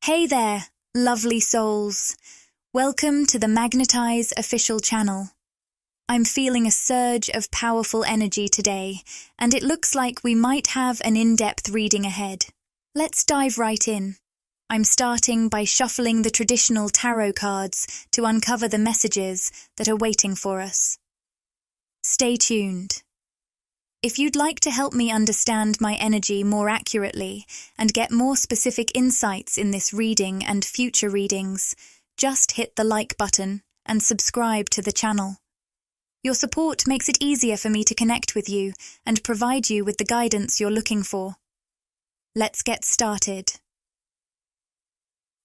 Hey there, lovely souls. Welcome to the Magnetize official channel. I'm feeling a surge of powerful energy today, and it looks like we might have an in-depth reading ahead. Let's dive right in. I'm starting by shuffling the traditional tarot cards to uncover the messages that are waiting for us. Stay tuned. If you'd like to help me understand my energy more accurately and get more specific insights in this reading and future readings, just hit the like button and subscribe to the channel. Your support makes it easier for me to connect with you and provide you with the guidance you're looking for. Let's get started.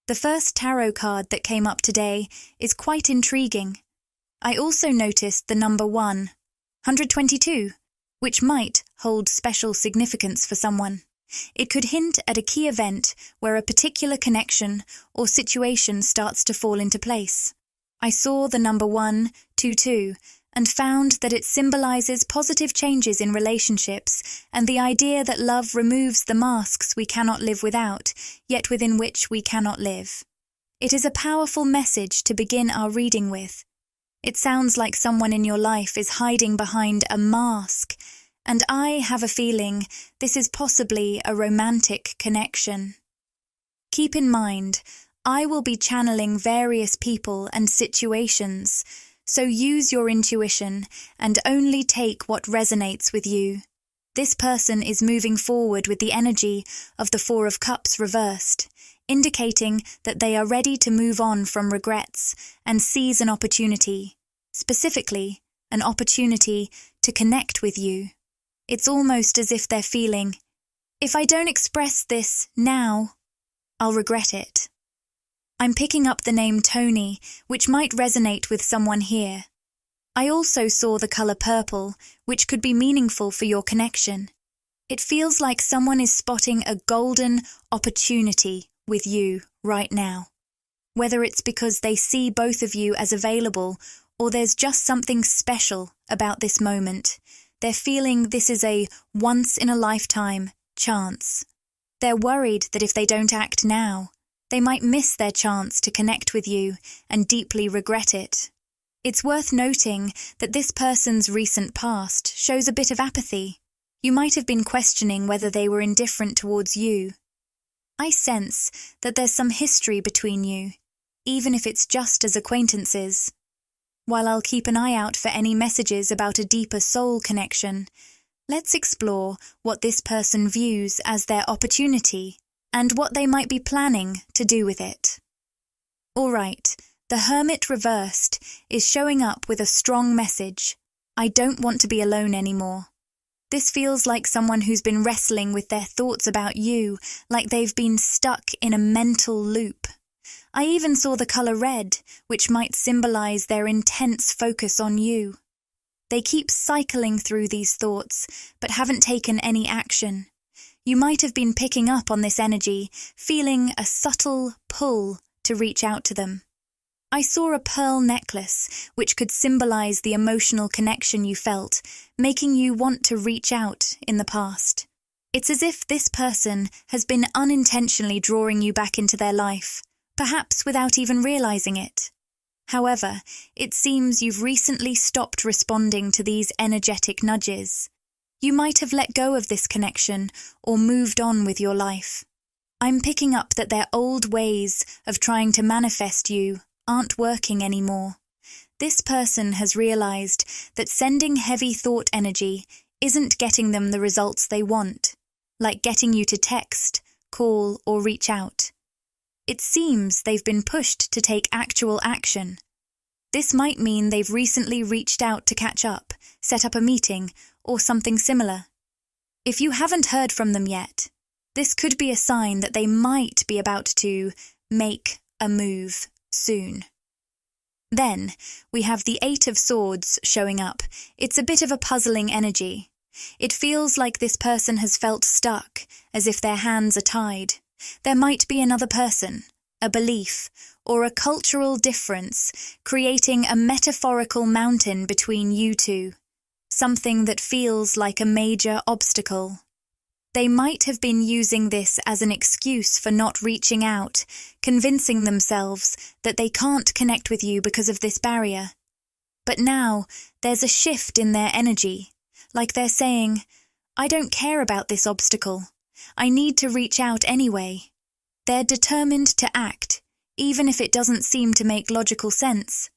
The first tarot card that came up today is quite intriguing. I also noticed the number 122. Which might hold special significance for someone. It could hint at a key event where a particular connection or situation starts to fall into place. I saw the number 122 and found that it symbolizes positive changes in relationships and the idea that love removes the masks we cannot live without, yet within which we cannot live. It is a powerful message to begin our reading with. It sounds like someone in your life is hiding behind a mask, and I have a feeling this is possibly a romantic connection. Keep in mind, I will be channeling various people and situations, so use your intuition and only take what resonates with you. This person is moving forward with the energy of the Four of Cups reversed, indicating that they are ready to move on from regrets and seize an opportunity, specifically an opportunity to connect with you. It's almost as if they're feeling, if I don't express this now, I'll regret it. I'm picking up the name Tony, which might resonate with someone here. I also saw the color purple, which could be meaningful for your connection. It feels like someone is spotting a golden opportunity with you right now. Whether it's because they see both of you as available or there's just something special about this moment, they're feeling this is a once-in-a-lifetime chance. They're worried that if they don't act now, they might miss their chance to connect with you and deeply regret it. It's worth noting that this person's recent past shows a bit of apathy. You might have been questioning whether they were indifferent towards you. I sense that there's some history between you, even if it's just as acquaintances. While I'll keep an eye out for any messages about a deeper soul connection, let's explore what this person views as their opportunity and what they might be planning to do with it. All right, the Hermit reversed is showing up with a strong message. I don't want to be alone anymore. This feels like someone who's been wrestling with their thoughts about you, like they've been stuck in a mental loop. I even saw the color red, which might symbolize their intense focus on you. They keep cycling through these thoughts, but haven't taken any action. You might have been picking up on this energy, feeling a subtle pull to reach out to them. I saw a pearl necklace, which could symbolize the emotional connection you felt, making you want to reach out in the past. It's as if this person has been unintentionally drawing you back into their life, perhaps without even realizing it. However, it seems you've recently stopped responding to these energetic nudges. You might have let go of this connection or moved on with your life. I'm picking up that their old ways of trying to manifest you aren't working anymore. This person has realized that sending heavy thought energy isn't getting them the results they want, like getting you to text, call, or reach out. It seems they've been pushed to take actual action. This might mean they've recently reached out to catch up, set up a meeting, or something similar. If you haven't heard from them yet, this could be a sign that they might be about to make a move soon. Then, we have the Eight of Swords showing up. It's a bit of a puzzling energy. It feels like this person has felt stuck, as if their hands are tied. There might be another person, a belief, or a cultural difference, creating a metaphorical mountain between you two. Something that feels like a major obstacle. They might have been using this as an excuse for not reaching out, convincing themselves that they can't connect with you because of this barrier. But now, there's a shift in their energy, like they're saying, I don't care about this obstacle. I need to reach out anyway. They're determined to act, even if it doesn't seem to make logical sense.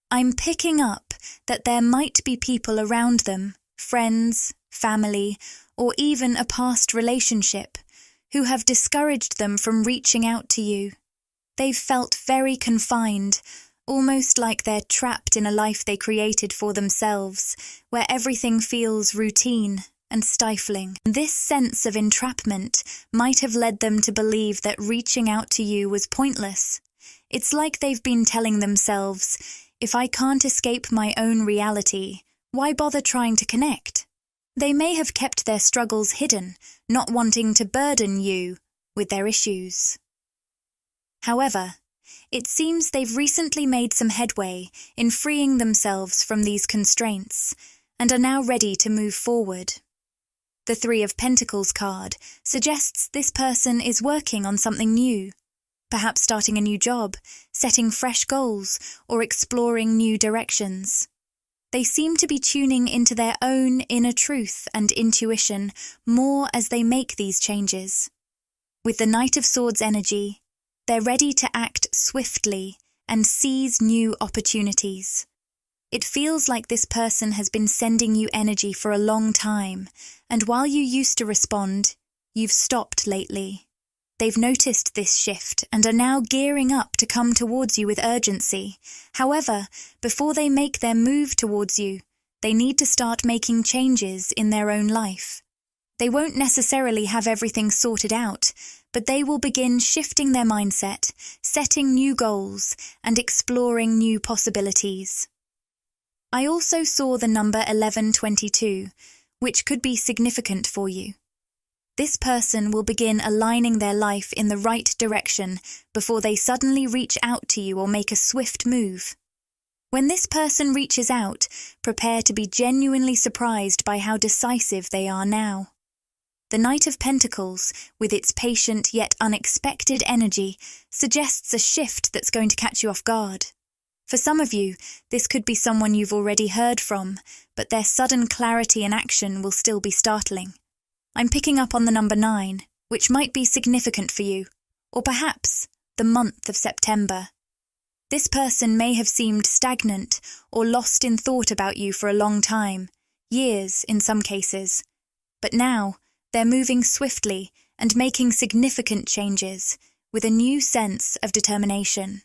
I'm picking up that there might be people around them, friends, family, or even a past relationship, who have discouraged them from reaching out to you. They've felt very confined, almost like they're trapped in a life they created for themselves, where everything feels routine and stifling. This sense of entrapment might have led them to believe that reaching out to you was pointless. It's like they've been telling themselves, if I can't escape my own reality, why bother trying to connect? They may have kept their struggles hidden, not wanting to burden you with their issues. However, it seems they've recently made some headway in freeing themselves from these constraints and are now ready to move forward. The Three of Pentacles card suggests this person is working on something new, perhaps starting a new job, setting fresh goals, or exploring new directions. They seem to be tuning into their own inner truth and intuition more as they make these changes. With the Knight of Swords energy, they're ready to act swiftly and seize new opportunities. It feels like this person has been sending you energy for a long time, and while you used to respond, you've stopped lately. They've noticed this shift and are now gearing up to come towards you with urgency. However, before they make their move towards you, they need to start making changes in their own life. They won't necessarily have everything sorted out, but they will begin shifting their mindset, setting new goals, and exploring new possibilities. I also saw the number 1122, which could be significant for you. This person will begin aligning their life in the right direction before they suddenly reach out to you or make a swift move. When this person reaches out, prepare to be genuinely surprised by how decisive they are now. The Knight of Pentacles, with its patient yet unexpected energy, suggests a shift that's going to catch you off guard. For some of you, this could be someone you've already heard from, but their sudden clarity and action will still be startling. I'm picking up on the number 9, which might be significant for you, or perhaps the month of September. This person may have seemed stagnant or lost in thought about you for a long time, years in some cases. But now, they're moving swiftly and making significant changes with a new sense of determination.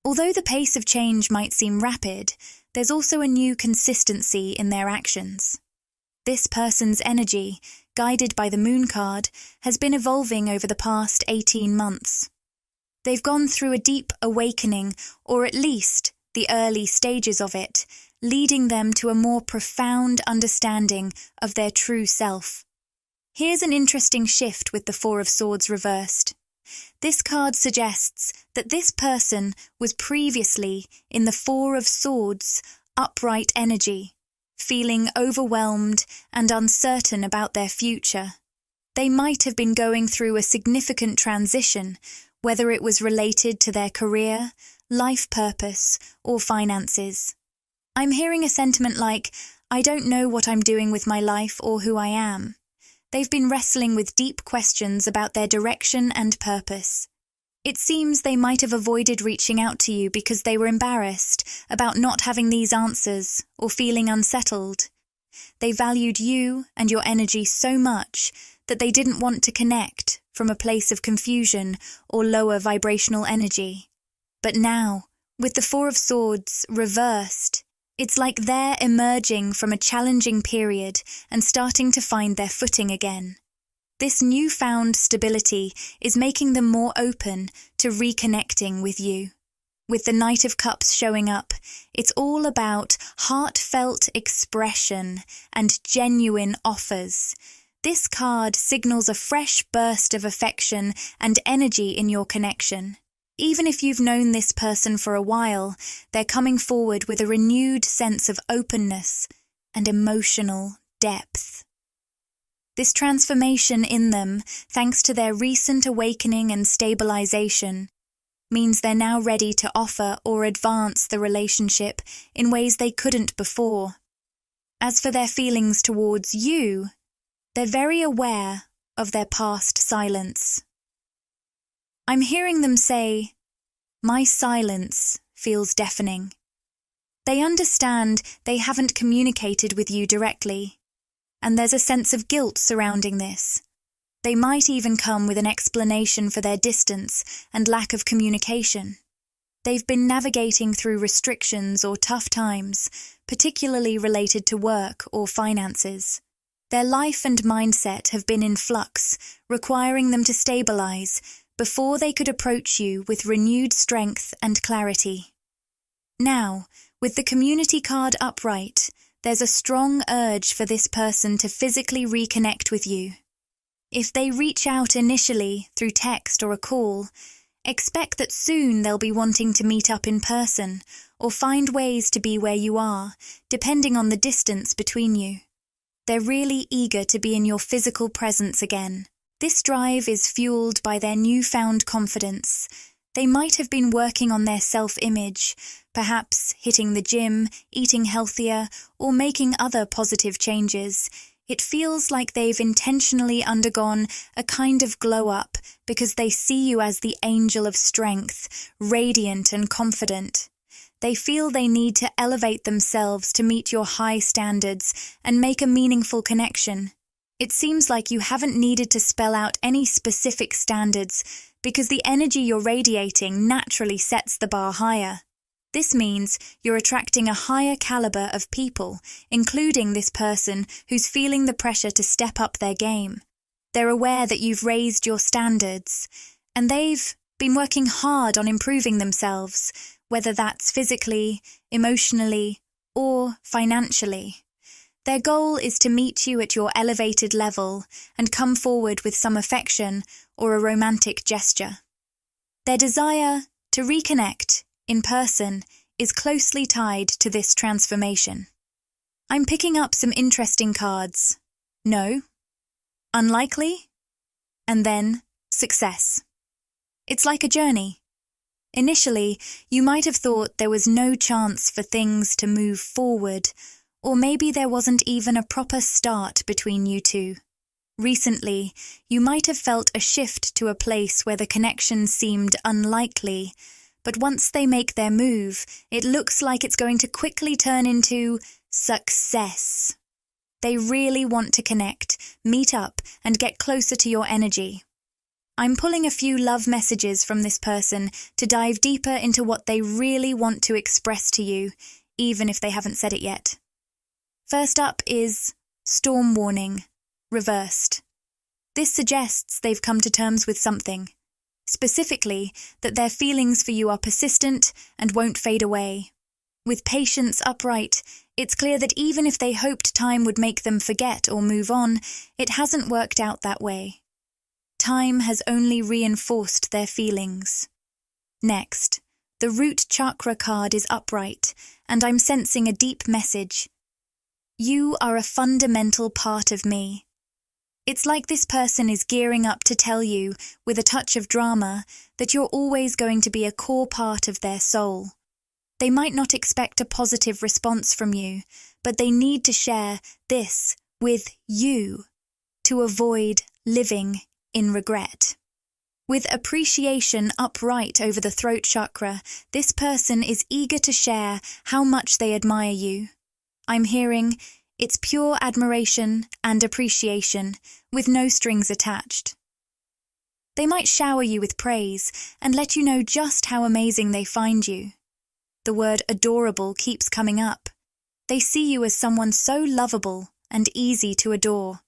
Although the pace of change might seem rapid, there's also a new consistency in their actions. This person's energy, guided by the Moon card, has been evolving over the past 18 months. They've gone through a deep awakening, or at least the early stages of it, leading them to a more profound understanding of their true self. Here's an interesting shift with the Four of Swords reversed. This card suggests that this person was previously in the Four of Swords upright energy, feeling overwhelmed and uncertain about their future. They might have been going through a significant transition, whether it was related to their career, life purpose, or finances. I'm hearing a sentiment like, I don't know what I'm doing with my life or who I am. They've been wrestling with deep questions about their direction and purpose. It seems they might have avoided reaching out to you because they were embarrassed about not having these answers or feeling unsettled. They valued you and your energy so much that they didn't want to connect from a place of confusion or lower vibrational energy. But now, with the Four of Swords reversed, it's like they're emerging from a challenging period and starting to find their footing again. This newfound stability is making them more open to reconnecting with you. With the Knight of Cups showing up, it's all about heartfelt expression and genuine offers. This card signals a fresh burst of affection and energy in your connection. Even if you've known this person for a while, they're coming forward with a renewed sense of openness and emotional depth. This transformation in them, thanks to their recent awakening and stabilization, means they're now ready to offer or advance the relationship in ways they couldn't before. As for their feelings towards you, they're very aware of their past silence. I'm hearing them say, "My silence feels deafening." They understand they haven't communicated with you directly, and there's a sense of guilt surrounding this. They might even come with an explanation for their distance and lack of communication. They've been navigating through restrictions or tough times, particularly related to work or finances. Their life and mindset have been in flux, requiring them to stabilize before they could approach you with renewed strength and clarity. Now, with the community card upright, there's a strong urge for this person to physically reconnect with you. If they reach out initially through text or a call, expect that soon they'll be wanting to meet up in person or find ways to be where you are, depending on the distance between you. They're really eager to be in your physical presence again. This drive is fueled by their newfound confidence. They might have been working on their self-image, perhaps hitting the gym, eating healthier, or making other positive changes. It feels like they've intentionally undergone a kind of glow-up because they see you as the angel of strength, radiant and confident. They feel they need to elevate themselves to meet your high standards and make a meaningful connection. It seems like you haven't needed to spell out any specific standards because the energy you're radiating naturally sets the bar higher. This means you're attracting a higher caliber of people, including this person who's feeling the pressure to step up their game. They're aware that you've raised your standards, and they've been working hard on improving themselves, whether that's physically, emotionally, or financially. Their goal is to meet you at your elevated level and come forward with some affection or a romantic gesture. Their desire to reconnect in person is closely tied to this transformation. I'm picking up some interesting cards. No, unlikely, and then success. It's like a journey. Initially, you might have thought there was no chance for things to move forward, or maybe there wasn't even a proper start between you two. Recently, you might have felt a shift to a place where the connection seemed unlikely, but once they make their move, it looks like it's going to quickly turn into success. They really want to connect, meet up, and get closer to your energy. I'm pulling a few love messages from this person to dive deeper into what they really want to express to you, even if they haven't said it yet. First up is storm warning, reversed. This suggests they've come to terms with something. Specifically, that their feelings for you are persistent and won't fade away. With patience upright, it's clear that even if they hoped time would make them forget or move on, it hasn't worked out that way. Time has only reinforced their feelings. Next, the root chakra card is upright, and I'm sensing a deep message. You are a fundamental part of me. It's like this person is gearing up to tell you, with a touch of drama, that you're always going to be a core part of their soul. They might not expect a positive response from you, but they need to share this with you to avoid living in regret. With appreciation upright over the throat chakra, this person is eager to share how much they admire you. I'm hearing it's pure admiration and appreciation, with no strings attached. They might shower you with praise and let you know just how amazing they find you. The word adorable keeps coming up. They see you as someone so lovable and easy to adore.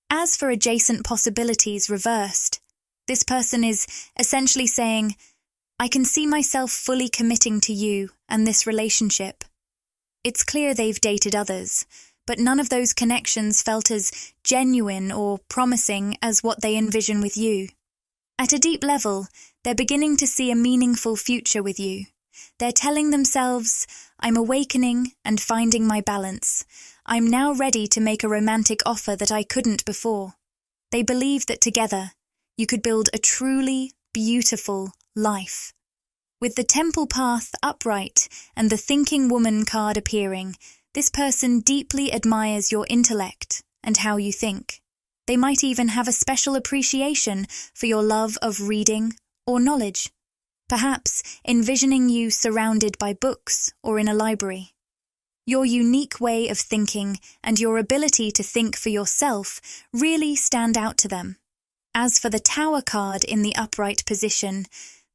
As for adjacent possibilities reversed, this person is essentially saying, I can see myself fully committing to you and this relationship. It's clear they've dated others, but none of those connections felt as genuine or promising as what they envision with you. At a deep level, they're beginning to see a meaningful future with you. They're telling themselves, I'm awakening and finding my balance. I'm now ready to make a romantic offer that I couldn't before. They believe that together, you could build a truly beautiful life. With the temple path upright and the thinking woman card appearing, this person deeply admires your intellect and how you think. They might even have a special appreciation for your love of reading or knowledge, perhaps envisioning you surrounded by books or in a library. Your unique way of thinking and your ability to think for yourself really stand out to them. As for the Tower card in the upright position,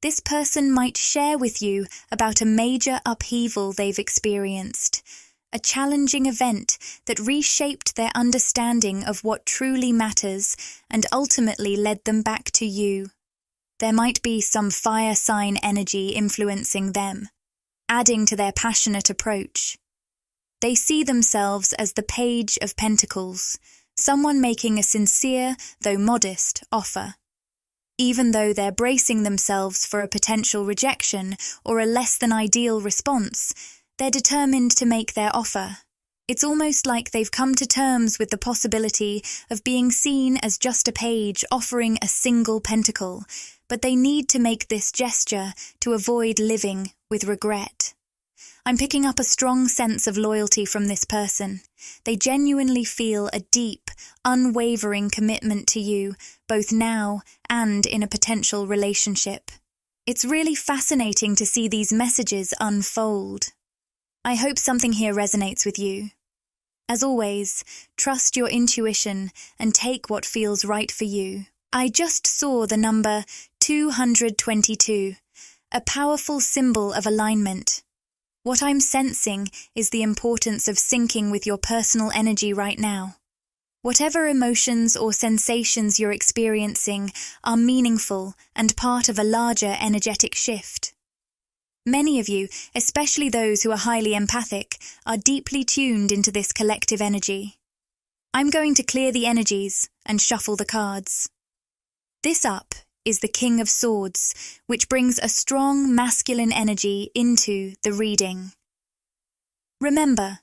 this person might share with you about a major upheaval they've experienced, a challenging event that reshaped their understanding of what truly matters and ultimately led them back to you. There might be some fire sign energy influencing them, adding to their passionate approach. They see themselves as the Page of Pentacles, someone making a sincere, though modest, offer. Even though they're bracing themselves for a potential rejection or a less-than-ideal response, they're determined to make their offer. It's almost like they've come to terms with the possibility of being seen as just a page offering a single pentacle, but they need to make this gesture to avoid living with regret. I'm picking up a strong sense of loyalty from this person. They genuinely feel a deep, unwavering commitment to you, both now and in a potential relationship. It's really fascinating to see these messages unfold. I hope something here resonates with you. As always, trust your intuition and take what feels right for you. I just saw the number 222, a powerful symbol of alignment. What I'm sensing is the importance of syncing with your personal energy right now. Whatever emotions or sensations you're experiencing are meaningful and part of a larger energetic shift. Many of you, especially those who are highly empathic, are deeply tuned into this collective energy. I'm going to clear the energies and shuffle the cards. This up is the King of Swords, which brings a strong masculine energy into the reading. Remember,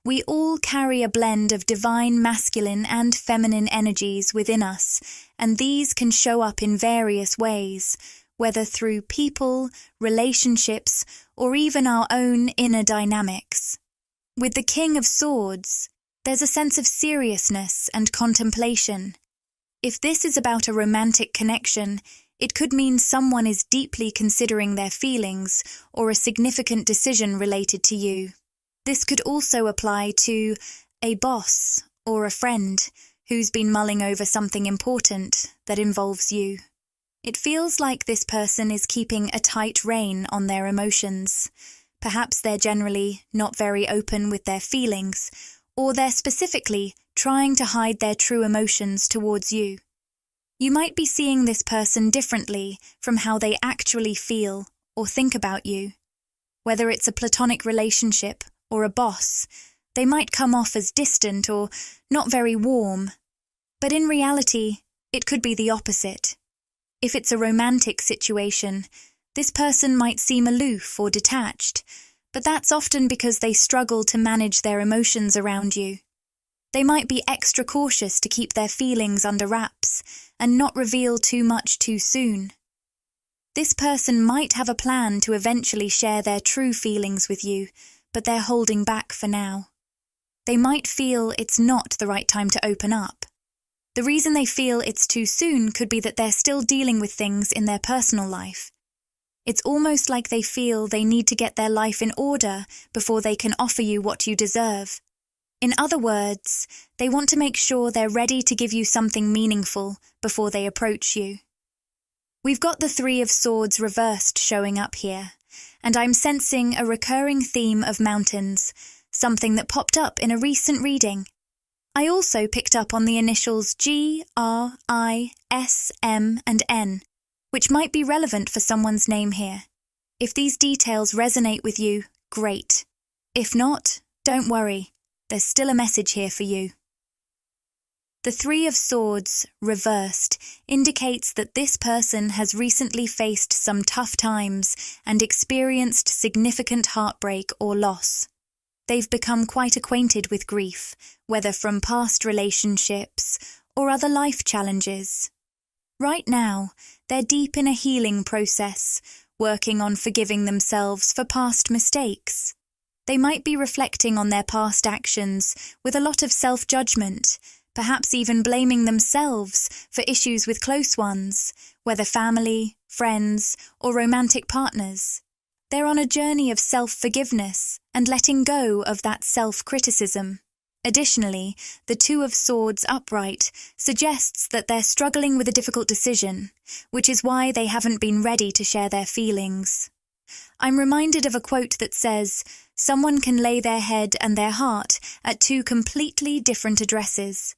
we all carry a blend of divine masculine and feminine energies within us, and these can show up in various ways, whether through people, relationships, or even our own inner dynamics. With the King of Swords, there's a sense of seriousness and contemplation. If this is about a romantic connection, it could mean someone is deeply considering their feelings or a significant decision related to you. This could also apply to a boss or a friend who's been mulling over something important that involves you. It feels like this person is keeping a tight rein on their emotions. Perhaps they're generally not very open with their feelings, or they're specifically trying to hide their true emotions towards you. You might be seeing this person differently from how they actually feel or think about you. Whether it's a platonic relationship or a boss, they might come off as distant or not very warm. But in reality, it could be the opposite. If it's a romantic situation, this person might seem aloof or detached, but that's often because they struggle to manage their emotions around you. They might be extra cautious to keep their feelings under wraps and not reveal too much too soon. This person might have a plan to eventually share their true feelings with you, but they're holding back for now. They might feel it's not the right time to open up. The reason they feel it's too soon could be that they're still dealing with things in their personal life. It's almost like they feel they need to get their life in order before they can offer you what you deserve. In other words, they want to make sure they're ready to give you something meaningful before they approach you. We've got the Three of Swords reversed showing up here, and I'm sensing a recurring theme of mountains, something that popped up in a recent reading. I also picked up on the initials G, R, I, S, M, and N, which might be relevant for someone's name here. If these details resonate with you, great. If not, don't worry. There's still a message here for you. The Three of Swords, reversed, indicates that this person has recently faced some tough times and experienced significant heartbreak or loss. They've become quite acquainted with grief, whether from past relationships or other life challenges. Right now, they're deep in a healing process, working on forgiving themselves for past mistakes. They might be reflecting on their past actions with a lot of self-judgment, perhaps even blaming themselves for issues with close ones, whether family, friends, or romantic partners. They're on a journey of self-forgiveness and letting go of that self-criticism. Additionally, the Two of Swords upright suggests that they're struggling with a difficult decision, which is why they haven't been ready to share their feelings. I'm reminded of a quote that says, "Someone can lay their head and their heart at two completely different addresses."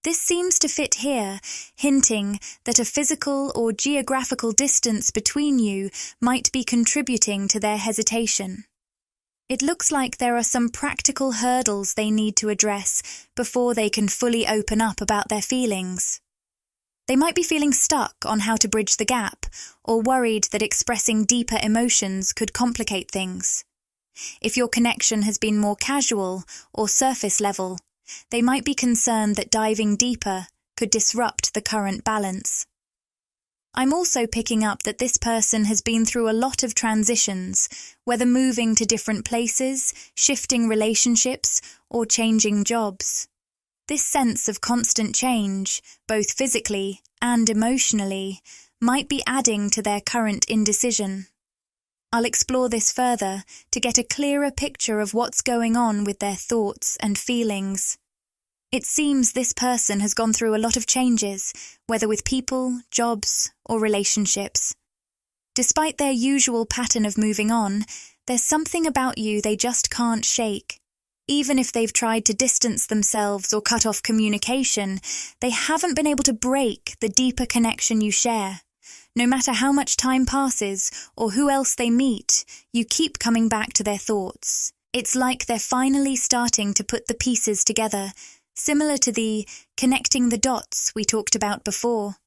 This seems to fit here, hinting that a physical or geographical distance between you might be contributing to their hesitation. It looks like there are some practical hurdles they need to address before they can fully open up about their feelings. They might be feeling stuck on how to bridge the gap, or worried that expressing deeper emotions could complicate things. If your connection has been more casual or surface level, they might be concerned that diving deeper could disrupt the current balance. I'm also picking up that this person has been through a lot of transitions, whether moving to different places, shifting relationships, or changing jobs. This sense of constant change, both physically and emotionally, might be adding to their current indecision. I'll explore this further to get a clearer picture of what's going on with their thoughts and feelings. It seems this person has gone through a lot of changes, whether with people, jobs, or relationships. Despite their usual pattern of moving on, there's something about you they just can't shake. Even if they've tried to distance themselves or cut off communication, they haven't been able to break the deeper connection you share. No matter how much time passes or who else they meet, you keep coming back to their thoughts. It's like they're finally starting to put the pieces together, similar to the connecting the dots we talked about before.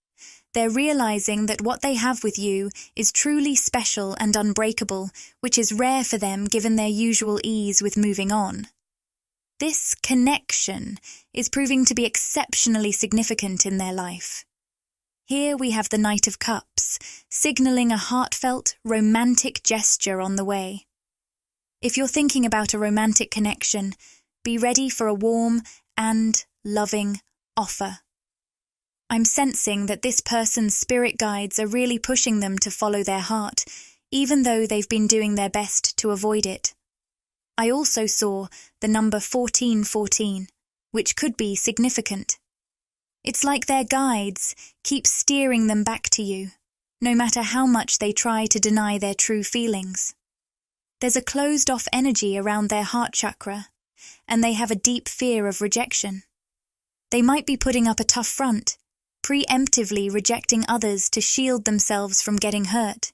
They're realizing that what they have with you is truly special and unbreakable, which is rare for them given their usual ease with moving on. This connection is proving to be exceptionally significant in their life. Here we have the Knight of Cups, signaling a heartfelt, romantic gesture on the way. If you're thinking about a romantic connection, be ready for a warm and loving offer. I'm sensing that this person's spirit guides are really pushing them to follow their heart, even though they've been doing their best to avoid it. I also saw the number 1414, which could be significant. It's like their guides keep steering them back to you, no matter how much they try to deny their true feelings. There's a closed-off energy around their heart chakra, and they have a deep fear of rejection. They might be putting up a tough front, preemptively rejecting others to shield themselves from getting hurt,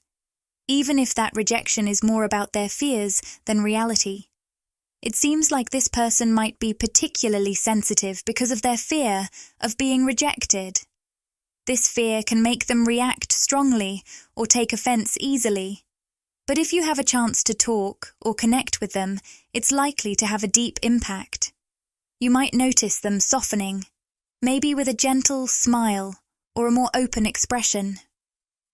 even if that rejection is more about their fears than reality. It seems like this person might be particularly sensitive because of their fear of being rejected. This fear can make them react strongly or take offense easily. But if you have a chance to talk or connect with them, it's likely to have a deep impact. You might notice them softening, maybe with a gentle smile or a more open expression.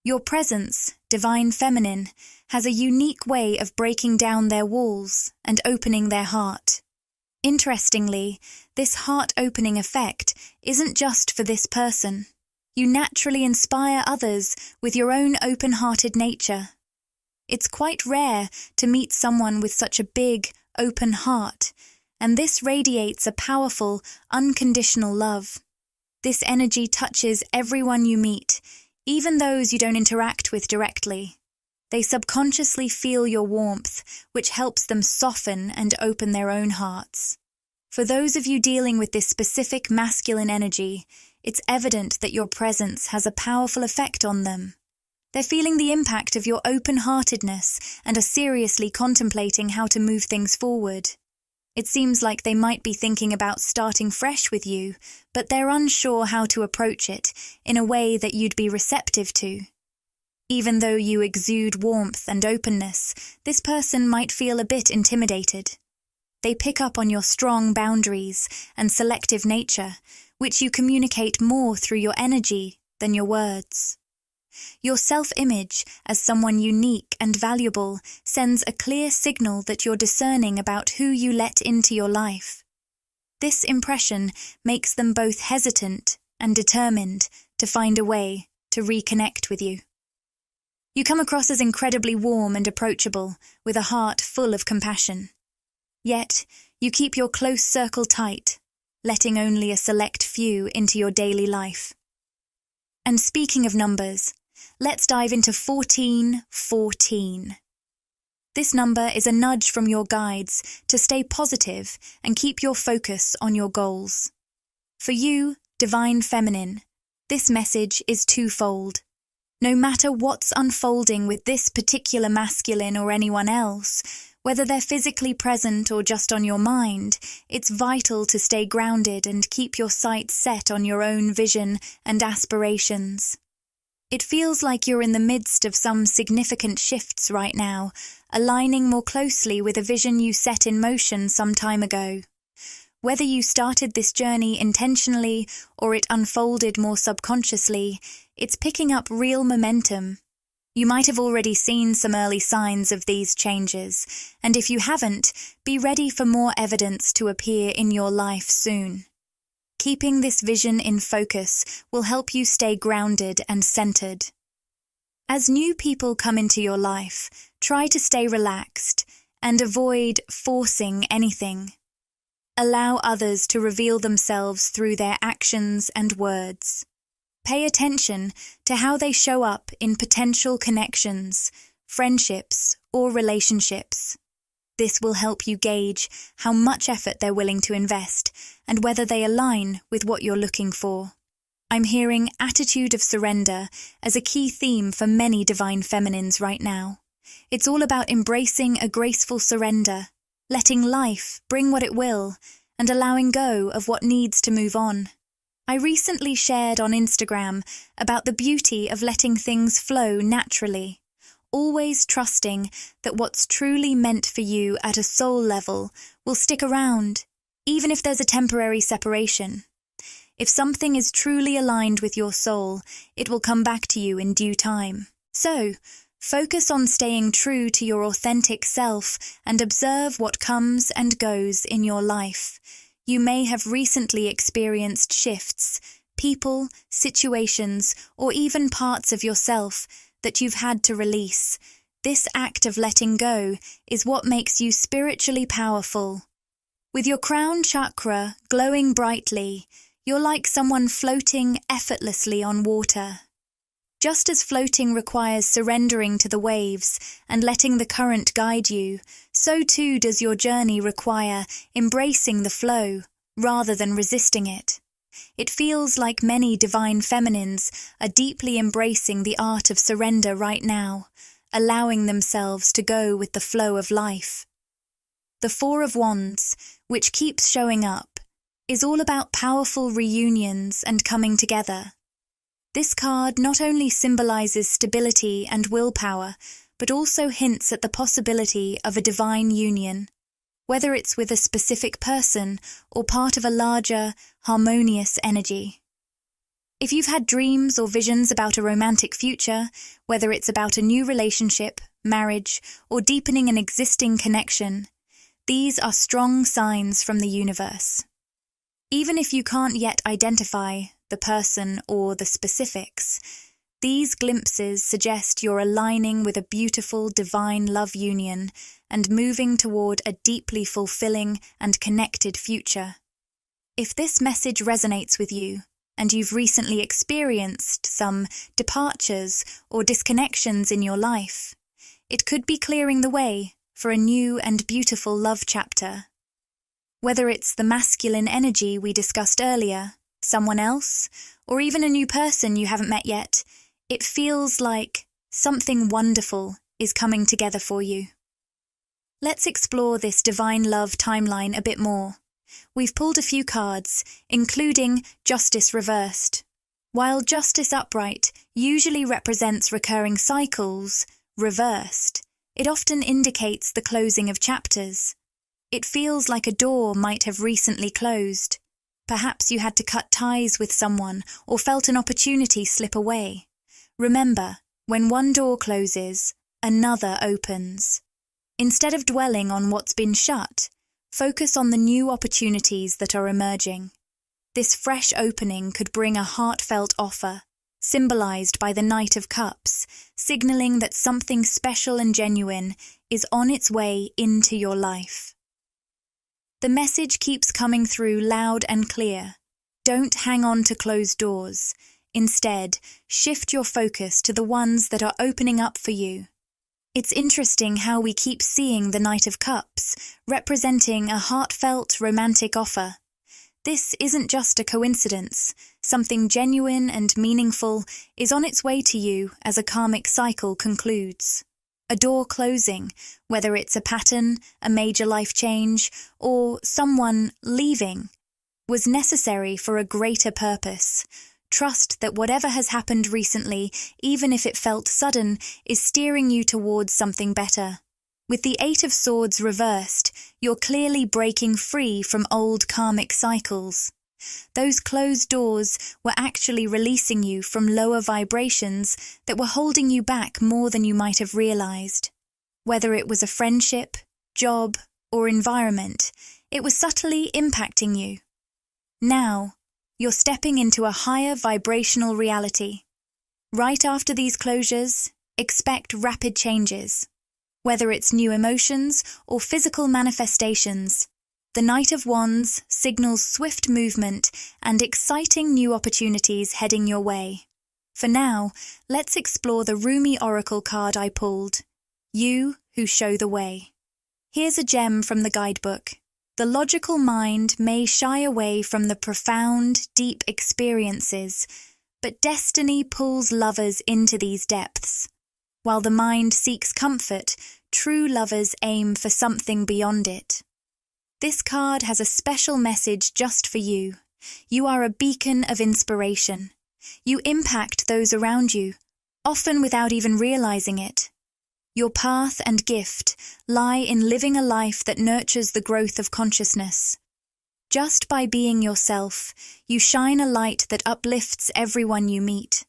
Your presence, divine feminine, has a unique way of breaking down their walls and opening their heart. Interestingly, this heart-opening effect isn't just for this person. You naturally inspire others with your own open-hearted nature. It's quite rare to meet someone with such a big, open heart, and this radiates a powerful, unconditional love. This energy touches everyone you meet, even those you don't interact with directly. They subconsciously feel your warmth, which helps them soften and open their own hearts. For those of you dealing with this specific masculine energy, it's evident that your presence has a powerful effect on them. They're feeling the impact of your open-heartedness and are seriously contemplating how to move things forward. It seems like they might be thinking about starting fresh with you, but they're unsure how to approach it in a way that you'd be receptive to. Even though you exude warmth and openness, this person might feel a bit intimidated. They pick up on your strong boundaries and selective nature, which you communicate more through your energy than your words. Your self-image as someone unique and valuable sends a clear signal that you're discerning about who you let into your life. This impression makes them both hesitant and determined to find a way to reconnect with you. You come across as incredibly warm and approachable, with a heart full of compassion. Yet, you keep your close circle tight, letting only a select few into your daily life. And speaking of numbers, let's dive into 1414. This number is a nudge from your guides to stay positive and keep your focus on your goals. For you, Divine Feminine, this message is twofold. No matter what's unfolding with this particular masculine or anyone else, whether they're physically present or just on your mind, it's vital to stay grounded and keep your sights set on your own vision and aspirations. It feels like you're in the midst of some significant shifts right now, aligning more closely with a vision you set in motion some time ago. Whether you started this journey intentionally or it unfolded more subconsciously, it's picking up real momentum. You might have already seen some early signs of these changes, and if you haven't, be ready for more evidence to appear in your life soon. Keeping this vision in focus will help you stay grounded and centered. As new people come into your life, try to stay relaxed and avoid forcing anything. Allow others to reveal themselves through their actions and words. Pay attention to how they show up in potential connections, friendships, or relationships. This will help you gauge how much effort they're willing to invest and whether they align with what you're looking for. I'm hearing attitude of surrender as a key theme for many divine feminines right now. It's all about embracing a graceful surrender, letting life bring what it will, and allowing go of what needs to move on. I recently shared on Instagram about the beauty of letting things flow naturally, always trusting that what's truly meant for you at a soul level will stick around, even if there's a temporary separation. If something is truly aligned with your soul, it will come back to you in due time. So, focus on staying true to your authentic self and observe what comes and goes in your life. You may have recently experienced shifts, people, situations, or even parts of yourself that you've had to release. This act of letting go is what makes you spiritually powerful. With your crown chakra glowing brightly, you're like someone floating effortlessly on water. Just as floating requires surrendering to the waves and letting the current guide you, so too does your journey require embracing the flow rather than resisting it. It feels like many divine feminines are deeply embracing the art of surrender right now, allowing themselves to go with the flow of life. The Four of Wands, which keeps showing up, is all about powerful reunions and coming together. This card not only symbolizes stability and willpower, but also hints at the possibility of a divine union, whether it's with a specific person or part of a larger, harmonious energy. If you've had dreams or visions about a romantic future, whether it's about a new relationship, marriage, or deepening an existing connection, these are strong signs from the universe. Even if you can't yet identify the person or the specifics, these glimpses suggest you're aligning with a beautiful divine love union and moving toward a deeply fulfilling and connected future. If this message resonates with you, and you've recently experienced some departures or disconnections in your life, it could be clearing the way for a new and beautiful love chapter. Whether it's the masculine energy we discussed earlier, someone else, or even a new person you haven't met yet, it feels like something wonderful is coming together for you. Let's explore this divine love timeline a bit more. We've pulled a few cards, including Justice Reversed. While Justice Upright usually represents recurring cycles, reversed, it often indicates the closing of chapters. It feels like a door might have recently closed. Perhaps you had to cut ties with someone or felt an opportunity slip away. Remember, when one door closes, another opens. Instead of dwelling on what's been shut, focus on the new opportunities that are emerging. This fresh opening could bring a heartfelt offer, symbolized by the Knight of Cups, signaling that something special and genuine is on its way into your life. The message keeps coming through loud and clear. Don't hang on to closed doors. Instead, shift your focus to the ones that are opening up for you. It's interesting how we keep seeing the Knight of Cups, representing a heartfelt, romantic offer. This isn't just a coincidence. Something genuine and meaningful is on its way to you as a karmic cycle concludes. A door closing, whether it's a pattern, a major life change, or someone leaving, was necessary for a greater purpose. Trust that whatever has happened recently, even if it felt sudden, is steering you towards something better. With the Eight of Swords reversed, you're clearly breaking free from old karmic cycles. Those closed doors were actually releasing you from lower vibrations that were holding you back more than you might have realized. Whether it was a friendship, job, or environment, it was subtly impacting you. Now, you're stepping into a higher vibrational reality. Right after these closures, expect rapid changes. Whether it's new emotions or physical manifestations, the Knight of Wands signals swift movement and exciting new opportunities heading your way. For now, let's explore the Rumi Oracle card I pulled, You Who Show the Way. Here's a gem from the guidebook. The logical mind may shy away from the profound, deep experiences, but destiny pulls lovers into these depths. While the mind seeks comfort, true lovers aim for something beyond it. This card has a special message just for you. You are a beacon of inspiration. You impact those around you, often without even realizing it. Your path and gift lie in living a life that nurtures the growth of consciousness. Just by being yourself, you shine a light that uplifts everyone you meet.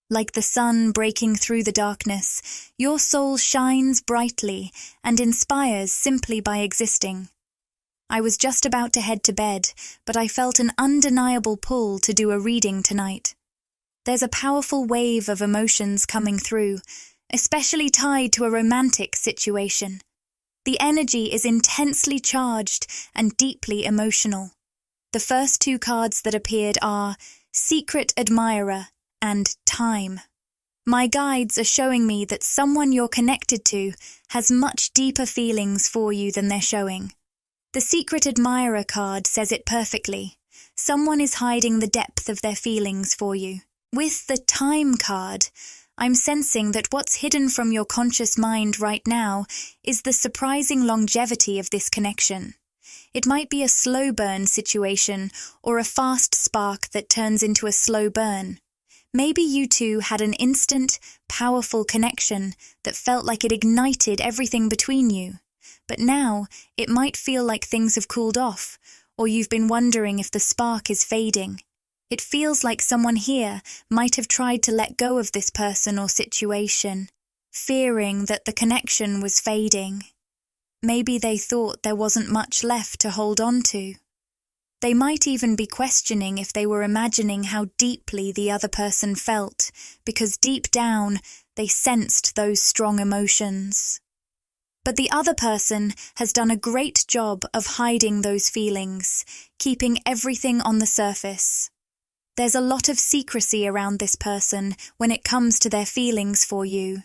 Like the sun breaking through the darkness, your soul shines brightly and inspires simply by existing. I was just about to head to bed, but I felt an undeniable pull to do a reading tonight. There's a powerful wave of emotions coming through, especially tied to a romantic situation. The energy is intensely charged and deeply emotional. The first two cards that appeared are Secret Admirer and Time. My guides are showing me that someone you're connected to has much deeper feelings for you than they're showing. The Secret Admirer card says it perfectly. Someone is hiding the depth of their feelings for you. With the Time card, I'm sensing that what's hidden from your conscious mind right now is the surprising longevity of this connection. It might be a slow burn situation or a fast spark that turns into a slow burn. Maybe you two had an instant, powerful connection that felt like it ignited everything between you. But now, it might feel like things have cooled off, or you've been wondering if the spark is fading. It feels like someone here might have tried to let go of this person or situation, fearing that the connection was fading. Maybe they thought there wasn't much left to hold on to. They might even be questioning if they were imagining how deeply the other person felt, because deep down they sensed those strong emotions. But the other person has done a great job of hiding those feelings, keeping everything on the surface. There's a lot of secrecy around this person when it comes to their feelings for you.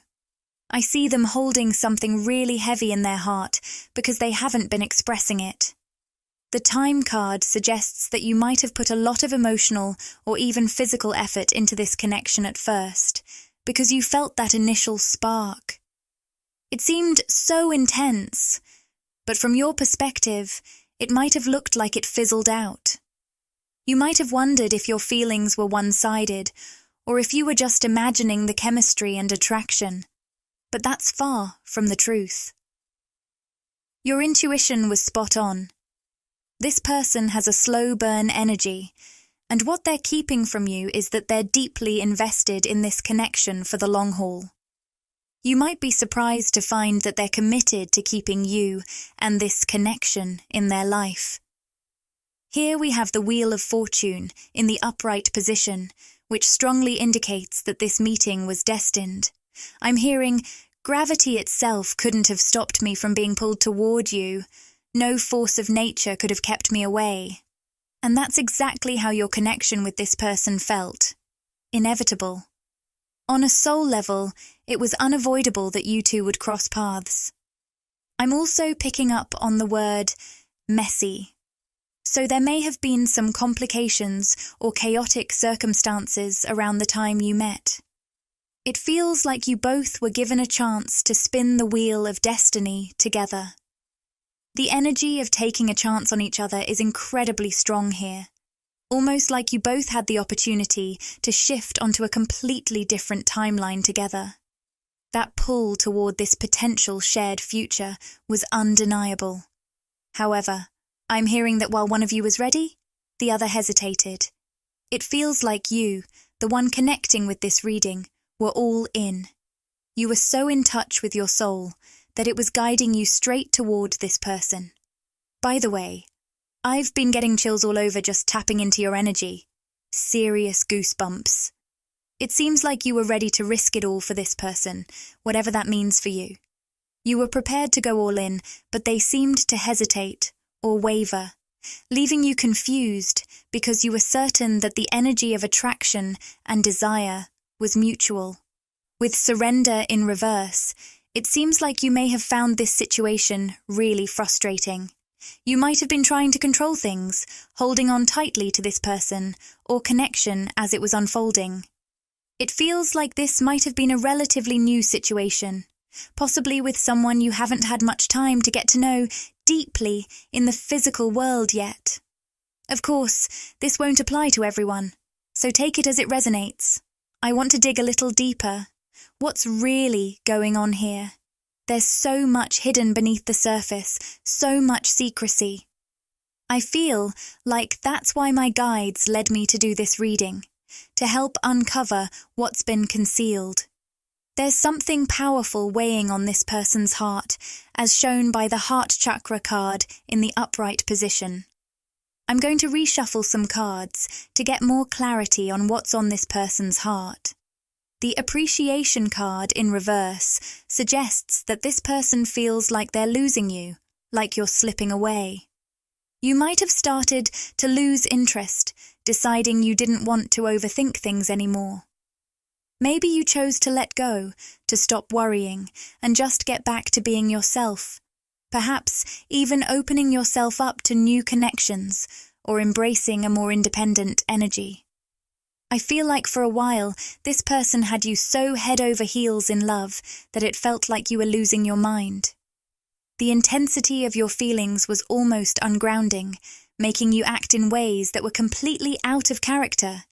I see them holding something really heavy in their heart because they haven't been expressing it. The Time card suggests that you might have put a lot of emotional or even physical effort into this connection at first, because you felt that initial spark. It seemed so intense, But from your perspective, it might have looked like it fizzled out. You might have wondered if your feelings were one-sided, or if you were just imagining the chemistry and attraction. But that's far from the truth. Your intuition was spot on. This person has a slow burn energy, and what they're keeping from you is that they're deeply invested in this connection for the long haul. You might be surprised to find that they're committed to keeping you and this connection in their life. Here we have the Wheel of Fortune in the upright position, which strongly indicates that this meeting was destined. I'm hearing, gravity itself couldn't have stopped me from being pulled toward you. No force of nature could have kept me away. And that's exactly how your connection with this person felt. Inevitable. On a soul level, it was unavoidable that you two would cross paths. I'm also picking up on the word messy. So there may have been some complications or chaotic circumstances around the time you met. It feels like you both were given a chance to spin the wheel of destiny together. The energy of taking a chance on each other is incredibly strong here, almost like you both had the opportunity to shift onto a completely different timeline together. That pull toward this potential shared future was undeniable. However, I'm hearing that while one of you was ready, the other hesitated. It feels like you, the one connecting with this reading, were all in. You were so in touch with your soul that it was guiding you straight toward this person. By the way, I've been getting chills all over just tapping into your energy. Serious goosebumps. It seems like you were ready to risk it all for this person, whatever that means for you. You were prepared to go all in, but they seemed to hesitate or waver, leaving you confused because you were certain that the energy of attraction and desire was mutual. With surrender in reverse, it seems like you may have found this situation really frustrating. You might have been trying to control things, holding on tightly to this person or connection as it was unfolding. It feels like this might have been a relatively new situation, possibly with someone you haven't had much time to get to know deeply in the physical world yet. Of course, this won't apply to everyone, so take it as it resonates. I want to dig a little deeper. What's really going on here? There's so much hidden beneath the surface, so much secrecy. I feel like that's why my guides led me to do this reading, to help uncover what's been concealed. There's something powerful weighing on this person's heart, as shown by the heart chakra card in the upright position. I'm going to reshuffle some cards to get more clarity on what's on this person's heart. The appreciation card in reverse suggests that this person feels like they're losing you, like you're slipping away. You might have started to lose interest, deciding you didn't want to overthink things anymore. Maybe you chose to let go, to stop worrying, and just get back to being yourself. Perhaps even opening yourself up to new connections or embracing a more independent energy. I feel like for a while, this person had you so head over heels in love that it felt like you were losing your mind. The intensity of your feelings was almost ungrounding, making you act in ways that were completely out of character.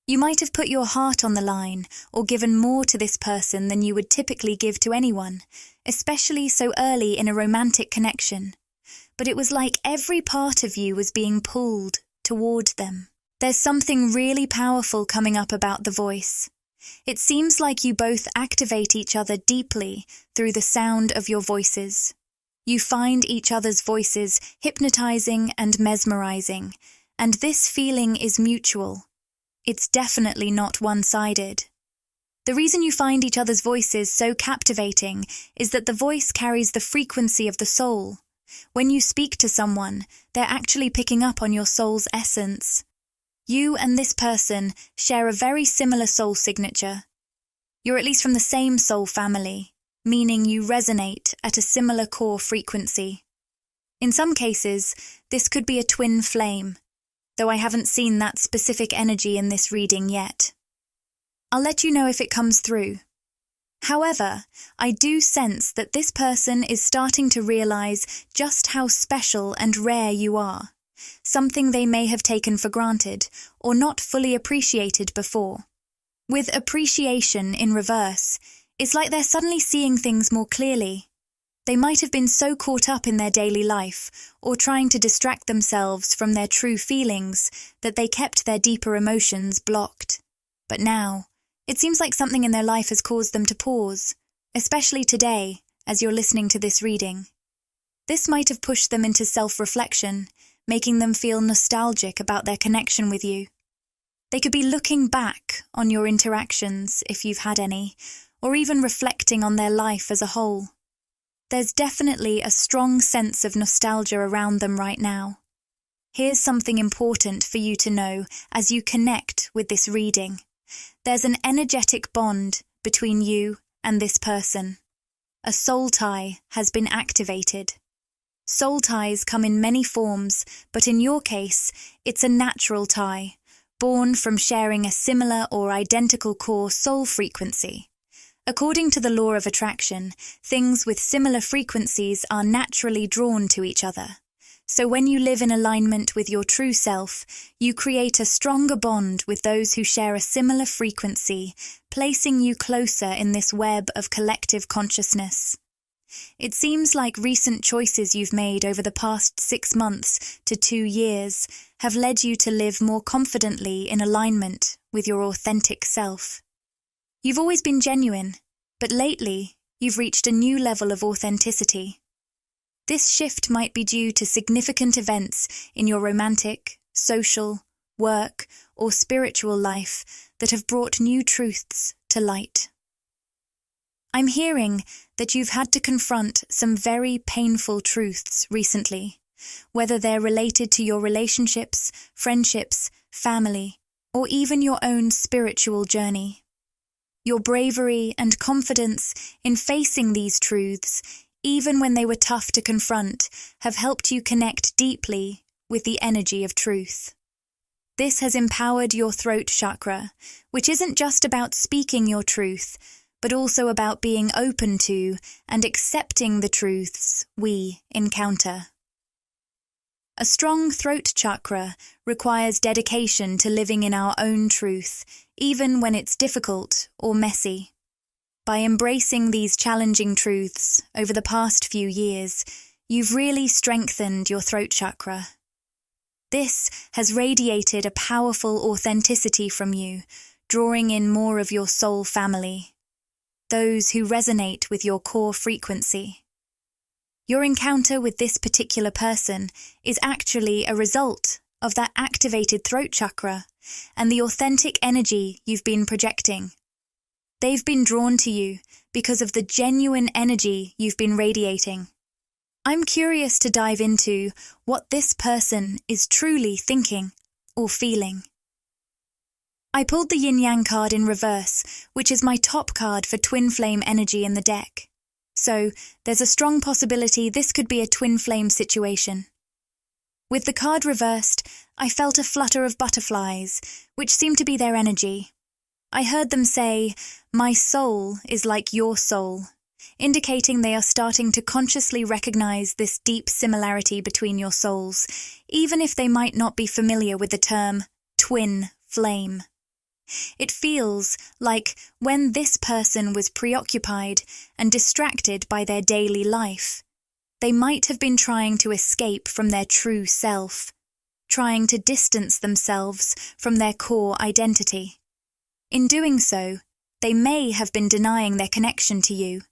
You might have put your heart on the line or given more to this person than you would typically give to anyone, especially so early in a romantic connection. But it was like every part of you was being pulled toward them. There's something really powerful coming up about the voice. It seems like you both activate each other deeply through the sound of your voices. You find each other's voices hypnotizing and mesmerizing, and this feeling is mutual. It's definitely not one-sided. The reason you find each other's voices so captivating is that the voice carries the frequency of the soul. When you speak to someone, they're actually picking up on your soul's essence. You and this person share a very similar soul signature. You're at least from the same soul family, meaning you resonate at a similar core frequency. In some cases, this could be a twin flame, though I haven't seen that specific energy in this reading yet. I'll let you know if it comes through. However, I do sense that this person is starting to realize just how special and rare you are, something they may have taken for granted or not fully appreciated before. With appreciation in reverse, it's like they're suddenly seeing things more clearly. They might have been so caught up in their daily life or trying to distract themselves from their true feelings that they kept their deeper emotions blocked. But now, it seems like something in their life has caused them to pause, especially today as you're listening to this reading. This might have pushed them into self-reflection, making them feel nostalgic about their connection with you. They could be looking back on your interactions, if you've had any, or even reflecting on their life as a whole. There's definitely a strong sense of nostalgia around them right now. Here's something important for you to know as you connect with this reading. There's an energetic bond between you and this person. A soul tie has been activated. Soul ties come in many forms, but in your case, it's a natural tie, born from sharing a similar or identical core soul frequency. According to the law of attraction, things with similar frequencies are naturally drawn to each other. So when you live in alignment with your true self, you create a stronger bond with those who share a similar frequency, placing you closer in this web of collective consciousness. It seems like recent choices you've made over the past 6 months to 2 years have led you to live more confidently in alignment with your authentic self. You've always been genuine, but lately you've reached a new level of authenticity. This shift might be due to significant events in your romantic, social, work, or spiritual life that have brought new truths to light. I'm hearing that you've had to confront some very painful truths recently, whether they're related to your relationships, friendships, family, or even your own spiritual journey. Your bravery and confidence in facing these truths, even when they were tough to confront, have helped you connect deeply with the energy of truth. This has empowered your throat chakra, which isn't just about speaking your truth, but also about being open to and accepting the truths we encounter. A strong throat chakra requires dedication to living in our own truth, even when it's difficult or messy. By embracing these challenging truths over the past few years, you've really strengthened your throat chakra. This has radiated a powerful authenticity from you, drawing in more of your soul family, those who resonate with your core frequency. Your encounter with this particular person is actually a result of that activated throat chakra and the authentic energy you've been projecting. They've been drawn to you because of the genuine energy you've been radiating. I'm curious to dive into what this person is truly thinking or feeling. I pulled the yin-yang card in reverse, which is my top card for twin flame energy in the deck. So there's a strong possibility this could be a twin flame situation. With the card reversed, I felt a flutter of butterflies, which seemed to be their energy. I heard them say, "My soul is like your soul," indicating they are starting to consciously recognize this deep similarity between your souls, even if they might not be familiar with the term twin flame. It feels like when this person was preoccupied and distracted by their daily life, they might have been trying to escape from their true self, trying to distance themselves from their core identity. In doing so, they may have been denying their connection to you,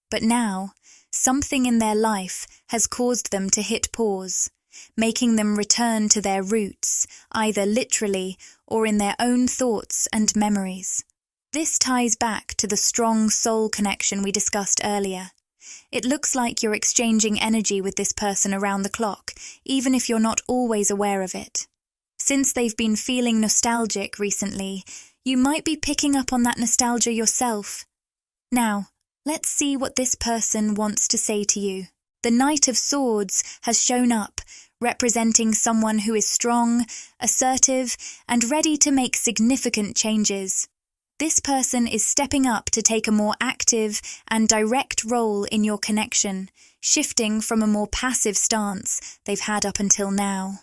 but now, something in their life has caused them to hit pause, making them return to their roots, either literally or in their own thoughts and memories. This ties back to the strong soul connection we discussed earlier. It looks like you're exchanging energy with this person around the clock, even if you're not always aware of it. Since they've been feeling nostalgic recently, you might be picking up on that nostalgia yourself. Now, let's see what this person wants to say to you. The Knight of Swords has shown up, representing someone who is strong, assertive, and ready to make significant changes. this person is stepping up to take a more active and direct role in your connection, shifting from a more passive stance they've had up until now.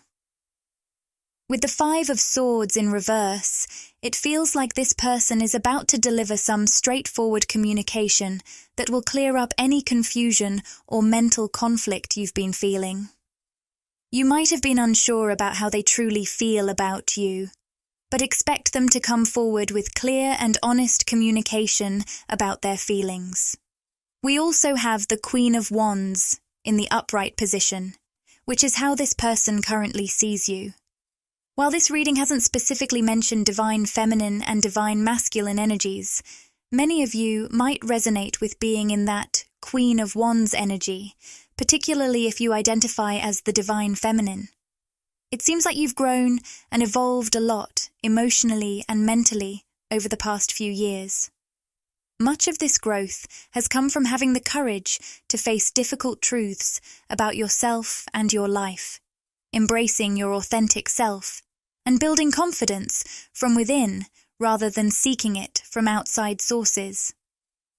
With the Five of Swords in reverse, it feels like this person is about to deliver some straightforward communication that will clear up any confusion or mental conflict you've been feeling. You might have been unsure about how they truly feel about you, but expect them to come forward with clear and honest communication about their feelings. We also have the Queen of Wands in the upright position, which is how this person currently sees you. While this reading hasn't specifically mentioned divine feminine and divine masculine energies, many of you might resonate with being in that Queen of Wands energy, particularly if you identify as the divine feminine. It seems like you've grown and evolved a lot emotionally and mentally over the past few years. Much of this growth has come from having the courage to face difficult truths about yourself and your life, embracing your authentic self, and building confidence from within rather than seeking it from outside sources.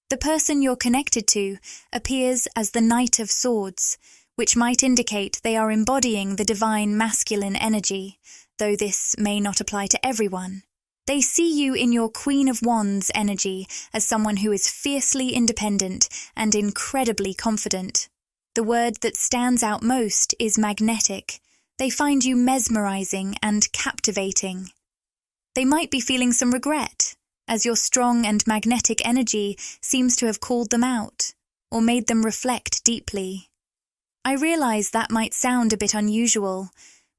The person you're connected to appears as the Knight of Swords, which might indicate they are embodying the divine masculine energy, though this may not apply to everyone. They see you in your Queen of Wands energy as someone who is fiercely independent and incredibly confident. The word that stands out most is magnetic. They find you mesmerizing and captivating. They might be feeling some regret, as your strong and magnetic energy seems to have called them out, or made them reflect deeply. I realize that might sound a bit unusual,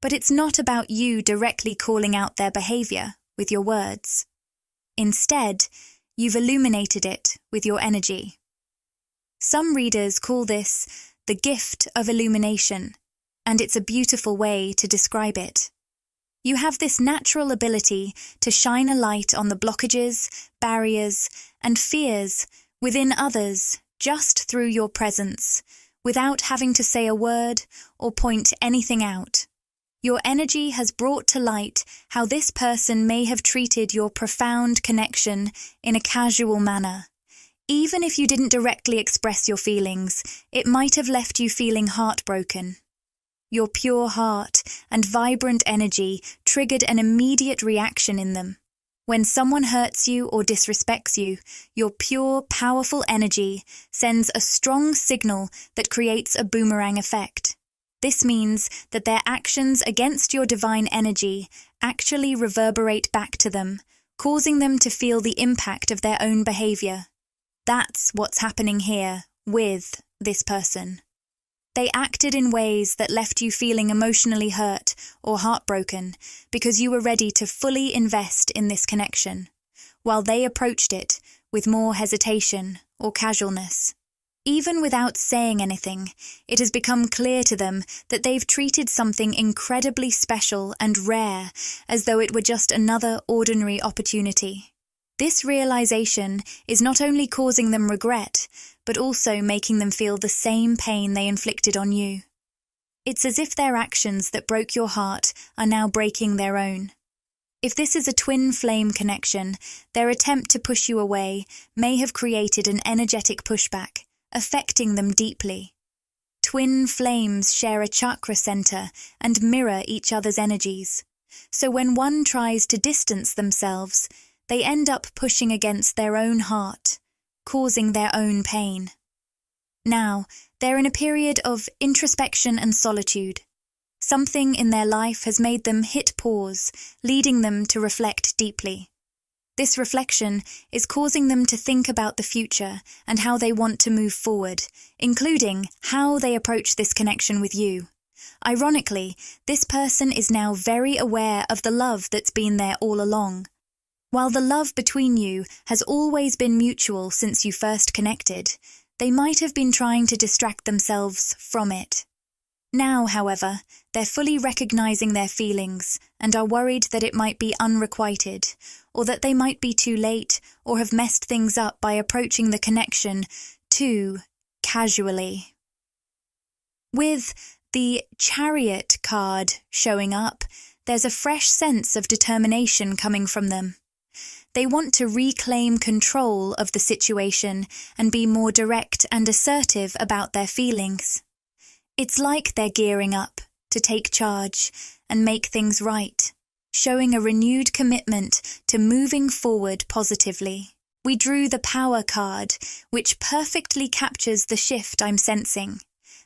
but it's not about you directly calling out their behavior with your words. Instead, you've illuminated it with your energy. Some readers call this the gift of illumination, and it's a beautiful way to describe it. You have this natural ability to shine a light on the blockages, barriers, and fears within others just through your presence, without having to say a word or point anything out. Your energy has brought to light how this person may have treated your profound connection in a casual manner. Even if you didn't directly express your feelings, it might have left you feeling heartbroken. Your pure heart and vibrant energy triggered an immediate reaction in them. When someone hurts you or disrespects you, your pure, powerful energy sends a strong signal that creates a boomerang effect. This means that their actions against your divine energy actually reverberate back to them, causing them to feel the impact of their own behavior. That's what's happening here with this person. They acted in ways that left you feeling emotionally hurt or heartbroken because you were ready to fully invest in this connection, while they approached it with more hesitation or casualness. Even without saying anything, it has become clear to them that they've treated something incredibly special and rare as though it were just another ordinary opportunity. This realization is not only causing them regret, but also making them feel the same pain they inflicted on you. It's as if their actions that broke your heart are now breaking their own. If this is a twin flame connection, their attempt to push you away may have created an energetic pushback, affecting them deeply. Twin flames share a chakra center and mirror each other's energies. So when one tries to distance themselves, they end up pushing against their own heart, causing their own pain. Now, they're in a period of introspection and solitude. Something in their life has made them hit pause, leading them to reflect deeply. This reflection is causing them to think about the future and how they want to move forward, including how they approach this connection with you. Ironically, this person is now very aware of the love that's been there all along. While the love between you has always been mutual since you first connected, they might have been trying to distract themselves from it. Now, however, they're fully recognizing their feelings and are worried that it might be unrequited, or that they might be too late or have messed things up by approaching the connection too casually. With the Chariot card showing up, there's a fresh sense of determination coming from them. They want to reclaim control of the situation and be more direct and assertive about their feelings. It's like they're gearing up to take charge and make things right, showing a renewed commitment to moving forward positively. We drew the Power card, which perfectly captures the shift I'm sensing.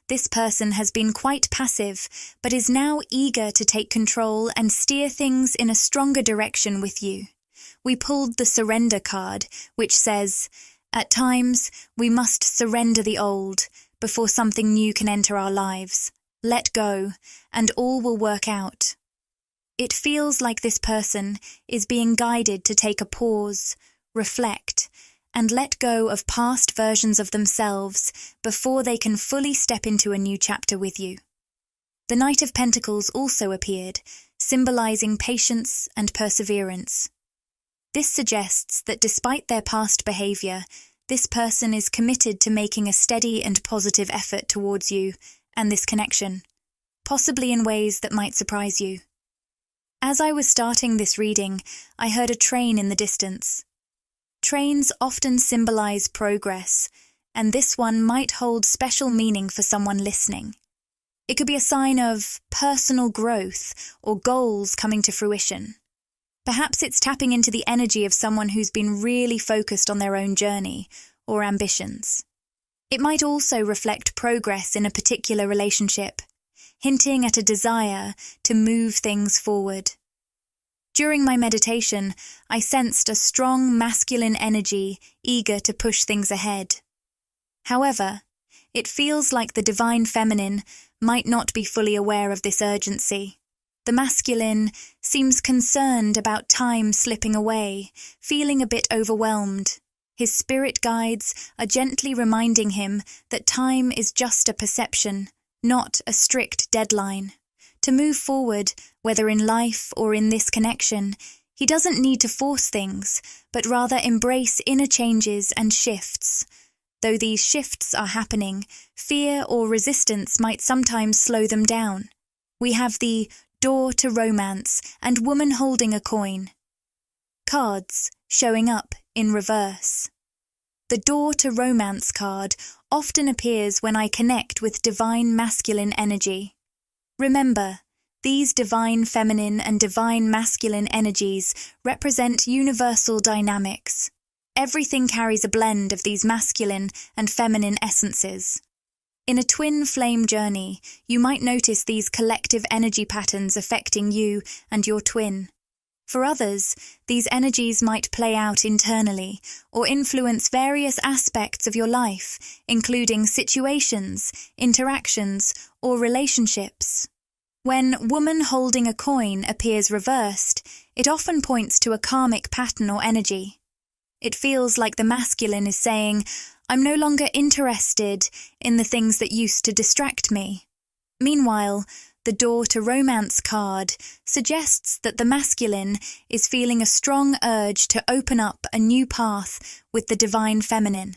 This person has been quite passive, but is now eager to take control and steer things in a stronger direction with you. We pulled the Surrender card, which says, at times, we must surrender the old before something new can enter our lives. Let go, and all will work out. It feels like this person is being guided to take a pause, reflect, and let go of past versions of themselves before they can fully step into a new chapter with you. The Knight of Pentacles also appeared, symbolizing patience and perseverance. This suggests that despite their past behavior, this person is committed to making a steady and positive effort towards you and this connection, possibly in ways that might surprise you. As I was starting this reading, I heard a train in the distance. Trains often symbolize progress, and this one might hold special meaning for someone listening. It could be a sign of personal growth or goals coming to fruition. Perhaps it's tapping into the energy of someone who's been really focused on their own journey or ambitions. It might also reflect progress in a particular relationship, hinting at a desire to move things forward. During my meditation, I sensed a strong masculine energy eager to push things ahead. However, it feels like the divine feminine might not be fully aware of this urgency. The masculine seems concerned about time slipping away, feeling a bit overwhelmed. His spirit guides are gently reminding him that time is just a perception, not a strict deadline. To move forward, whether in life or in this connection, he doesn't need to force things, but rather embrace inner changes and shifts. Though these shifts are happening, fear or resistance might sometimes slow them down. We have the Door to Romance and Woman Holding a Coin cards showing up in reverse. The Door to Romance card often appears when I connect with divine masculine energy. Remember, these divine feminine and divine masculine energies represent universal dynamics. Everything carries a blend of these masculine and feminine essences. In a twin flame journey, you might notice these collective energy patterns affecting you and your twin. For others, these energies might play out internally or influence various aspects of your life, including situations, interactions, or relationships. When Woman Holding a Coin appears reversed, it often points to a karmic pattern or energy. It feels like the masculine is saying, I'm no longer interested in the things that used to distract me. Meanwhile, the Door to Romance card suggests that the masculine is feeling a strong urge to open up a new path with the divine feminine.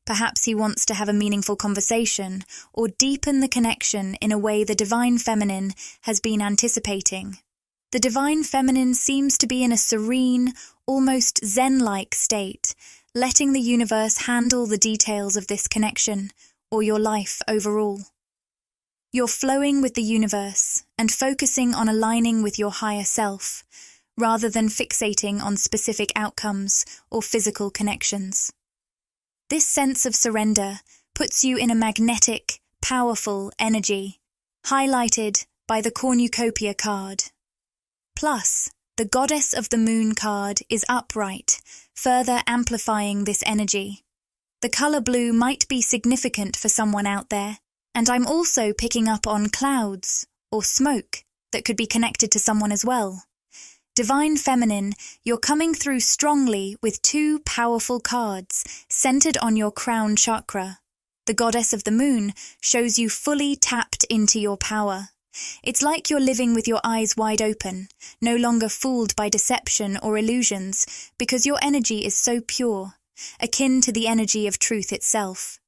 Perhaps he wants to have a meaningful conversation or deepen the connection in a way the divine feminine has been anticipating. The divine feminine seems to be in a serene, almost zen-like state, letting the universe handle the details of this connection, or your life overall. You're flowing with the universe and focusing on aligning with your higher self, rather than fixating on specific outcomes or physical connections. This sense of surrender puts you in a magnetic, powerful energy, highlighted by the Cornucopia card. Plus, the Goddess of the Moon card is upright, further amplifying this energy. The color blue might be significant for someone out there, and I'm also picking up on clouds or smoke that could be connected to someone as well. Divine Feminine, you're coming through strongly with two powerful cards centered on your crown chakra. The Goddess of the Moon shows you fully tapped into your power. It's like you're living with your eyes wide open, no longer fooled by deception or illusions, because your energy is so pure, akin to the energy of truth itself.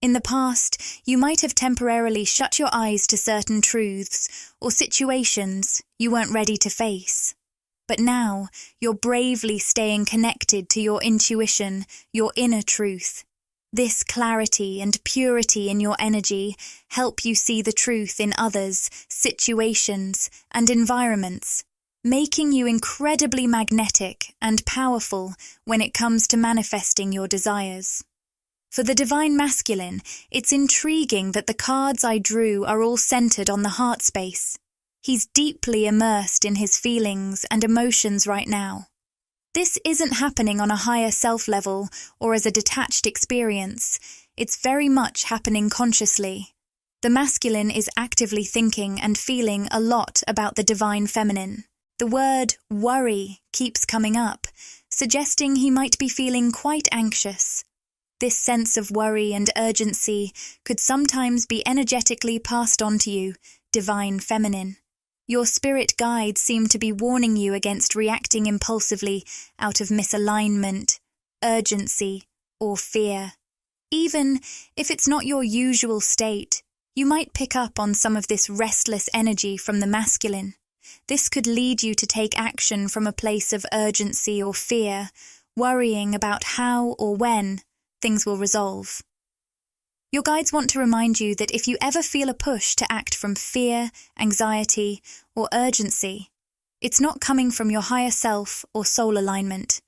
In the past, you might have temporarily shut your eyes to certain truths or situations you weren't ready to face. But now, you're bravely staying connected to your intuition, your inner truth. This clarity and purity in your energy help you see the truth in others, situations, and environments, making you incredibly magnetic and powerful when it comes to manifesting your desires. For the Divine Masculine, it's intriguing that the cards I drew are all centered on the heart space. He's deeply immersed in his feelings and emotions right now. This isn't happening on a higher self level or as a detached experience. It's very much happening consciously. The masculine is actively thinking and feeling a lot about the Divine Feminine. The word worry keeps coming up, suggesting he might be feeling quite anxious. This sense of worry and urgency could sometimes be energetically passed on to you, Divine Feminine. Your spirit guides seem to be warning you against reacting impulsively out of misalignment, urgency, or fear. Even if it's not your usual state, you might pick up on some of this restless energy from the masculine. This could lead you to take action from a place of urgency or fear, worrying about how or when things will resolve. Your guides want to remind you that if you ever feel a push to act from fear, anxiety, or urgency, it's not coming from your higher self or soul alignment.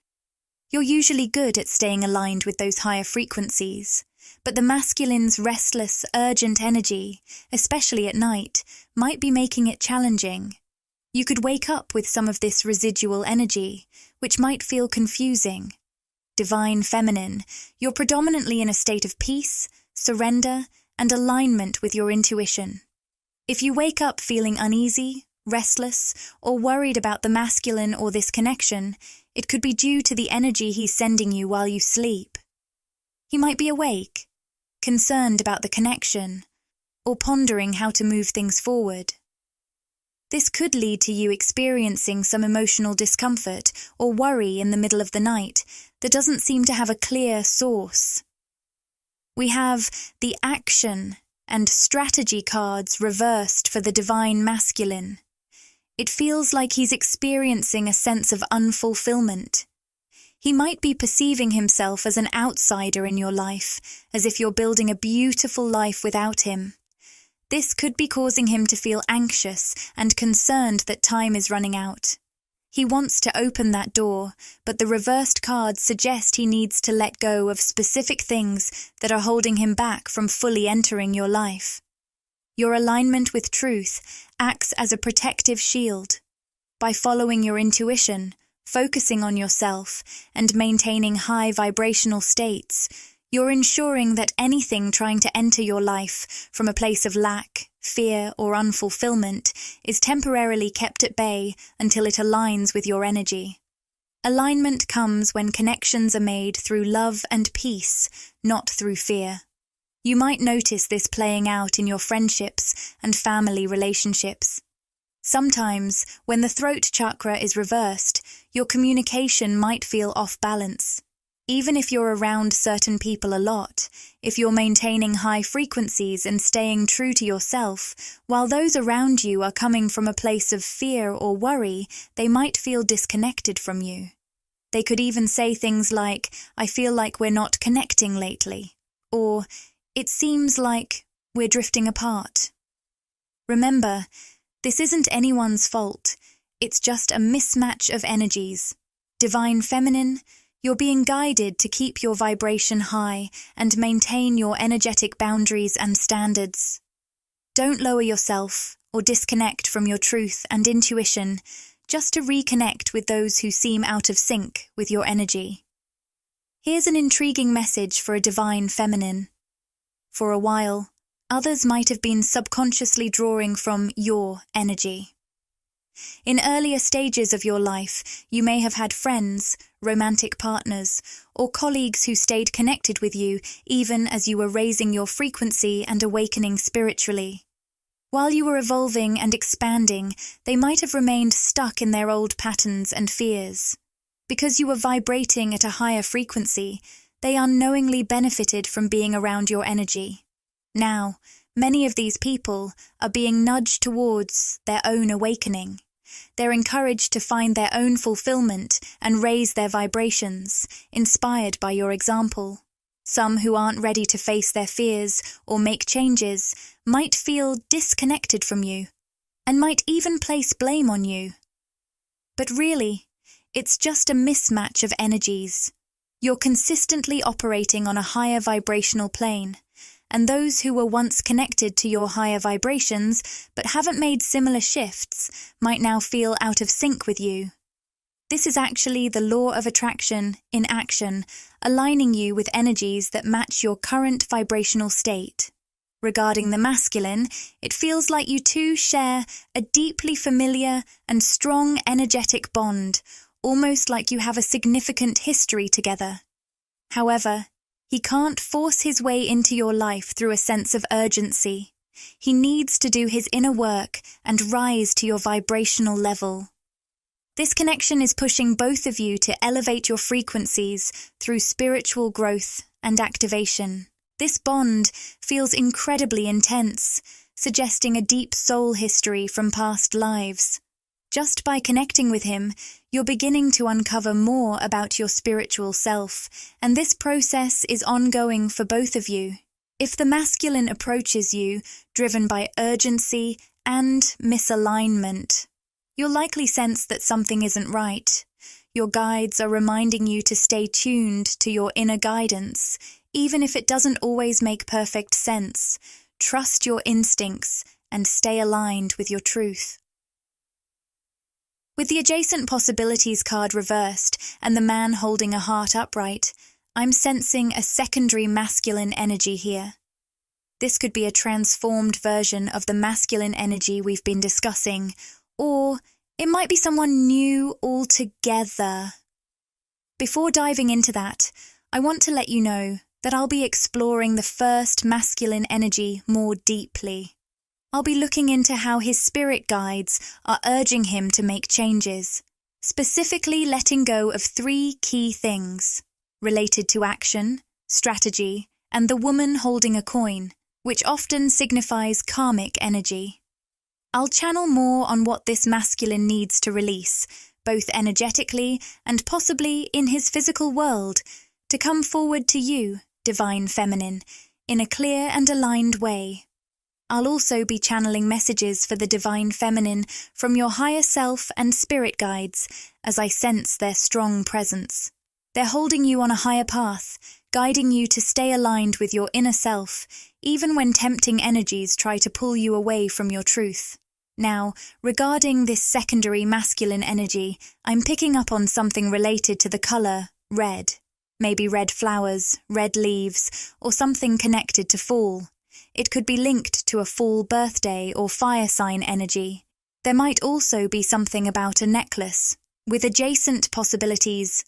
You're usually good at staying aligned with those higher frequencies, but the masculine's restless, urgent energy, especially at night, might be making it challenging. You could wake up with some of this residual energy, which might feel confusing. Divine Feminine, you're predominantly in a state of peace, surrender, and alignment with your intuition. If you wake up feeling uneasy, restless, or worried about the masculine or this connection, it could be due to the energy he's sending you while you sleep. He might be awake, concerned about the connection, or pondering how to move things forward. This could lead to you experiencing some emotional discomfort or worry in the middle of the night that doesn't seem to have a clear source. We have the action and strategy cards reversed for the Divine Masculine. It feels like he's experiencing a sense of unfulfillment. He might be perceiving himself as an outsider in your life, as if you're building a beautiful life without him. This could be causing him to feel anxious and concerned that time is running out. He wants to open that door, but the reversed cards suggest he needs to let go of specific things that are holding him back from fully entering your life. Your alignment with truth acts as a protective shield. By following your intuition, focusing on yourself, and maintaining high vibrational states, you're ensuring that anything trying to enter your life from a place of lack, fear, or unfulfillment is temporarily kept at bay until it aligns with your energy. Alignment comes when connections are made through love and peace, not through fear. You might notice this playing out in your friendships and family relationships. Sometimes, when the throat chakra is reversed, your communication might feel off balance. Even if you're around certain people a lot, if you're maintaining high frequencies and staying true to yourself, while those around you are coming from a place of fear or worry, they might feel disconnected from you. They could even say things like, "I feel like we're not connecting lately," or "It seems like we're drifting apart." Remember, this isn't anyone's fault. It's just a mismatch of energies. Divine Feminine, you're being guided to keep your vibration high and maintain your energetic boundaries and standards. Don't lower yourself or disconnect from your truth and intuition just to reconnect with those who seem out of sync with your energy. Here's an intriguing message for a Divine Feminine. For a while, others might have been subconsciously drawing from your energy. In earlier stages of your life, you may have had friends, romantic partners, or colleagues who stayed connected with you even as you were raising your frequency and awakening spiritually. While you were evolving and expanding, they might have remained stuck in their old patterns and fears. Because you were vibrating at a higher frequency, they unknowingly benefited from being around your energy. Now, many of these people are being nudged towards their own awakening, They're encouraged to find their own fulfillment and raise their vibrations, inspired by your example. Some who aren't ready to face their fears or make changes might feel disconnected from you, and might even place blame on you. But really, it's just a mismatch of energies. You're consistently operating on a higher vibrational plane, and those who were once connected to your higher vibrations but haven't made similar shifts might now feel out of sync with you. This is actually the law of attraction in action, aligning you with energies that match your current vibrational state. Regarding the masculine, it feels like you two share a deeply familiar and strong energetic bond, almost like you have a significant history together. However, he can't force his way into your life through a sense of urgency. He needs to do his inner work and rise to your vibrational level. This connection is pushing both of you to elevate your frequencies through spiritual growth and activation. This bond feels incredibly intense, suggesting a deep soul history from past lives. Just by connecting with him, you're beginning to uncover more about your spiritual self, and this process is ongoing for both of you. If the masculine approaches you, driven by urgency and misalignment, you'll likely sense that something isn't right. Your guides are reminding you to stay tuned to your inner guidance, even if it doesn't always make perfect sense. Trust your instincts and stay aligned with your truth. With the adjacent possibilities card reversed and the man holding a heart upright, I'm sensing a secondary masculine energy here. This could be a transformed version of the masculine energy we've been discussing, or it might be someone new altogether. Before diving into that, I want to let you know that I'll be exploring the first masculine energy more deeply. I'll be looking into how his spirit guides are urging him to make changes, specifically letting go of 3 key things related to action, strategy, and the woman holding a coin, which often signifies karmic energy. I'll channel more on what this masculine needs to release, both energetically and possibly in his physical world, to come forward to you, divine feminine, in a clear and aligned way. I'll also be channeling messages for the divine feminine from your higher self and spirit guides as I sense their strong presence. They're holding you on a higher path, guiding you to stay aligned with your inner self, even when tempting energies try to pull you away from your truth. Now, regarding this secondary masculine energy, I'm picking up on something related to the color red. Maybe red flowers, red leaves, or something connected to fall. It could be linked to a fall birthday or fire sign energy. There might also be something about a necklace, with adjacent possibilities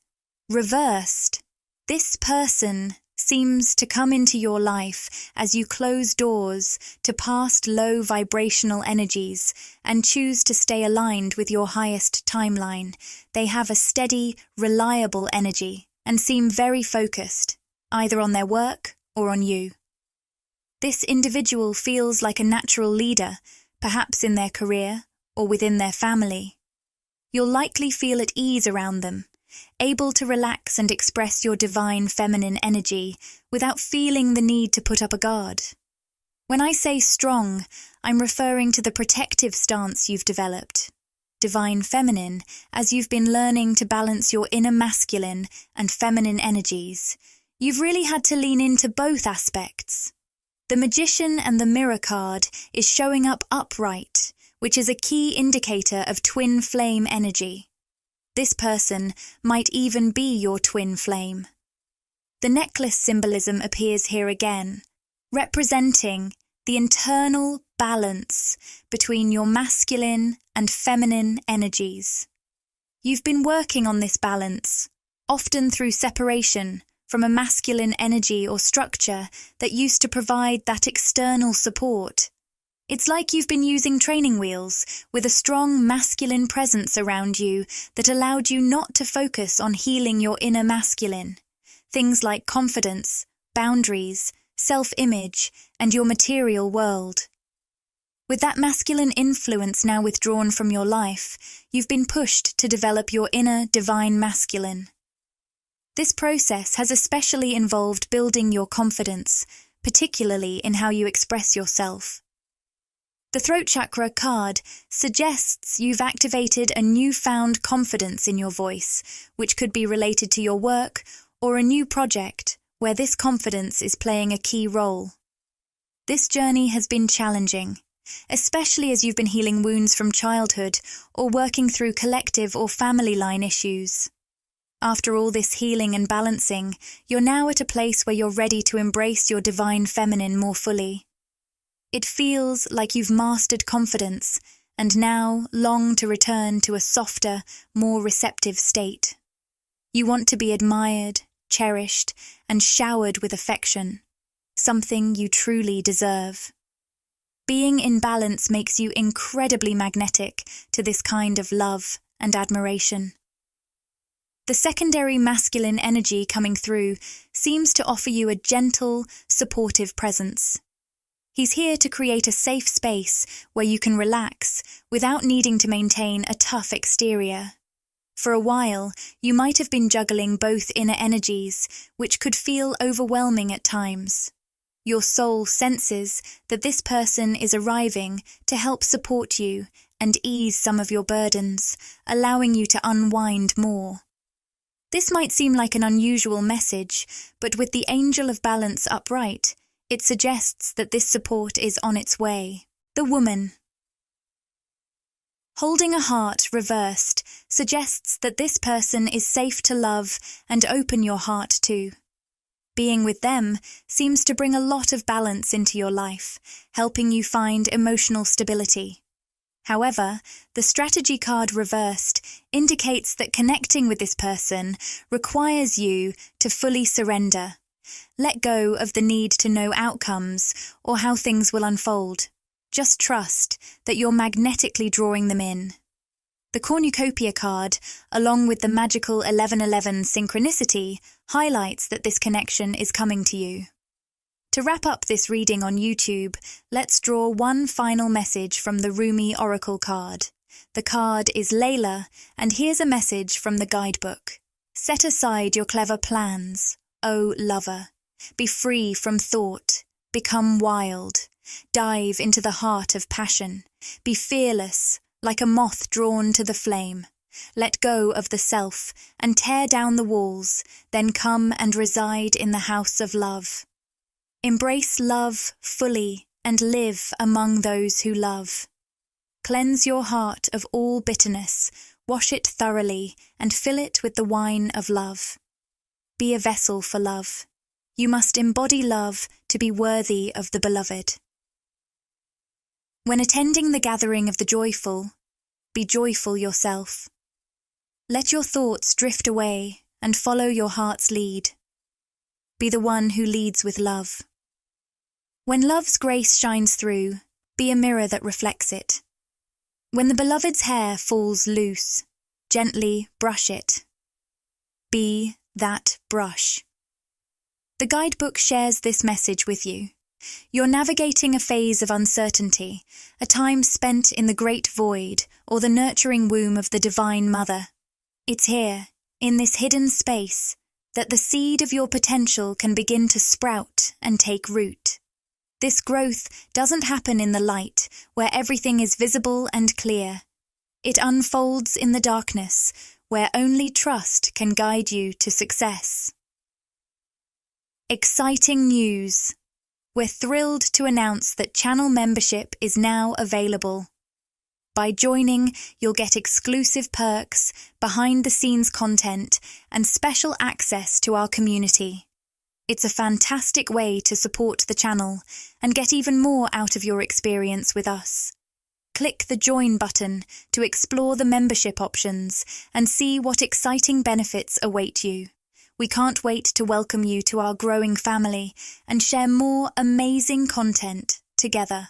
reversed. This person seems to come into your life as you close doors to past low vibrational energies and choose to stay aligned with your highest timeline. They have a steady, reliable energy and seem very focused, either on their work or on you. This individual feels like a natural leader, perhaps in their career or within their family. You'll likely feel at ease around them, able to relax and express your divine feminine energy without feeling the need to put up a guard. When I say strong, I'm referring to the protective stance you've developed. Divine feminine, as you've been learning to balance your inner masculine and feminine energies, you've really had to lean into both aspects. The Magician and the Mirror card is showing up upright, which is a key indicator of twin flame energy. This person might even be your twin flame. The necklace symbolism appears here again, representing the internal balance between your masculine and feminine energies. You've been working on this balance, often through separation from a masculine energy or structure that used to provide that external support. It's like you've been using training wheels with a strong masculine presence around you that allowed you not to focus on healing your inner masculine. Things like confidence, boundaries, self-image, and your material world. With that masculine influence now withdrawn from your life, you've been pushed to develop your inner divine masculine. This process has especially involved building your confidence, particularly in how you express yourself. The throat chakra card suggests you've activated a newfound confidence in your voice, which could be related to your work or a new project where this confidence is playing a key role. This journey has been challenging, especially as you've been healing wounds from childhood or working through collective or family line issues. After all this healing and balancing, you're now at a place where you're ready to embrace your divine feminine more fully. It feels like you've mastered confidence and now long to return to a softer, more receptive state. You want to be admired, cherished, and showered with affection, something you truly deserve. Being in balance makes you incredibly magnetic to this kind of love and admiration. The secondary masculine energy coming through seems to offer you a gentle, supportive presence. He's here to create a safe space where you can relax without needing to maintain a tough exterior. For a while, you might have been juggling both inner energies, which could feel overwhelming at times. Your soul senses that this person is arriving to help support you and ease some of your burdens, allowing you to unwind more. This might seem like an unusual message, but with the angel of balance upright, it suggests that this support is on its way. The woman. Holding a heart reversed suggests that this person is safe to love and open your heart to. Being with them seems to bring a lot of balance into your life, helping you find emotional stability. However, the strategy card reversed indicates that connecting with this person requires you to fully surrender. Let go of the need to know outcomes or how things will unfold. Just trust that you're magnetically drawing them in. The cornucopia card, along with the magical 1111 synchronicity, highlights that this connection is coming to you. To wrap up this reading on YouTube, let's draw one final message from the Rumi Oracle card. The card is Layla, and here's a message from the guidebook. Set aside your clever plans, O lover. Be free from thought. Become wild. Dive into the heart of passion. Be fearless, like a moth drawn to the flame. Let go of the self and tear down the walls, then come and reside in the house of love. Embrace love fully and live among those who love. Cleanse your heart of all bitterness, wash it thoroughly, and fill it with the wine of love. Be a vessel for love. You must embody love to be worthy of the beloved. When attending the gathering of the joyful, be joyful yourself. Let your thoughts drift away and follow your heart's lead. Be the one who leads with love. When love's grace shines through, be a mirror that reflects it. When the beloved's hair falls loose, gently brush it. Be that brush. The guidebook shares this message with you. You're navigating a phase of uncertainty, a time spent in the great void or the nurturing womb of the Divine Mother. It's here, in this hidden space, that the seed of your potential can begin to sprout and take root. This growth doesn't happen in the light, where everything is visible and clear. It unfolds in the darkness, where only trust can guide you to success. Exciting news! We're thrilled to announce that channel membership is now available. By joining, you'll get exclusive perks, behind-the-scenes content, and special access to our community. It's a fantastic way to support the channel and get even more out of your experience with us. Click the Join button to explore the membership options and see what exciting benefits await you. We can't wait to welcome you to our growing family and share more amazing content together.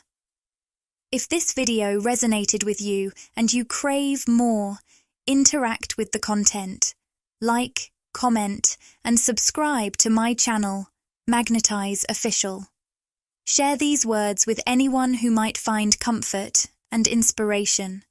If this video resonated with you and you crave more, interact with the content. Like, comment, and subscribe to my channel, Magnetize Official. Share these words with anyone who might find comfort and inspiration.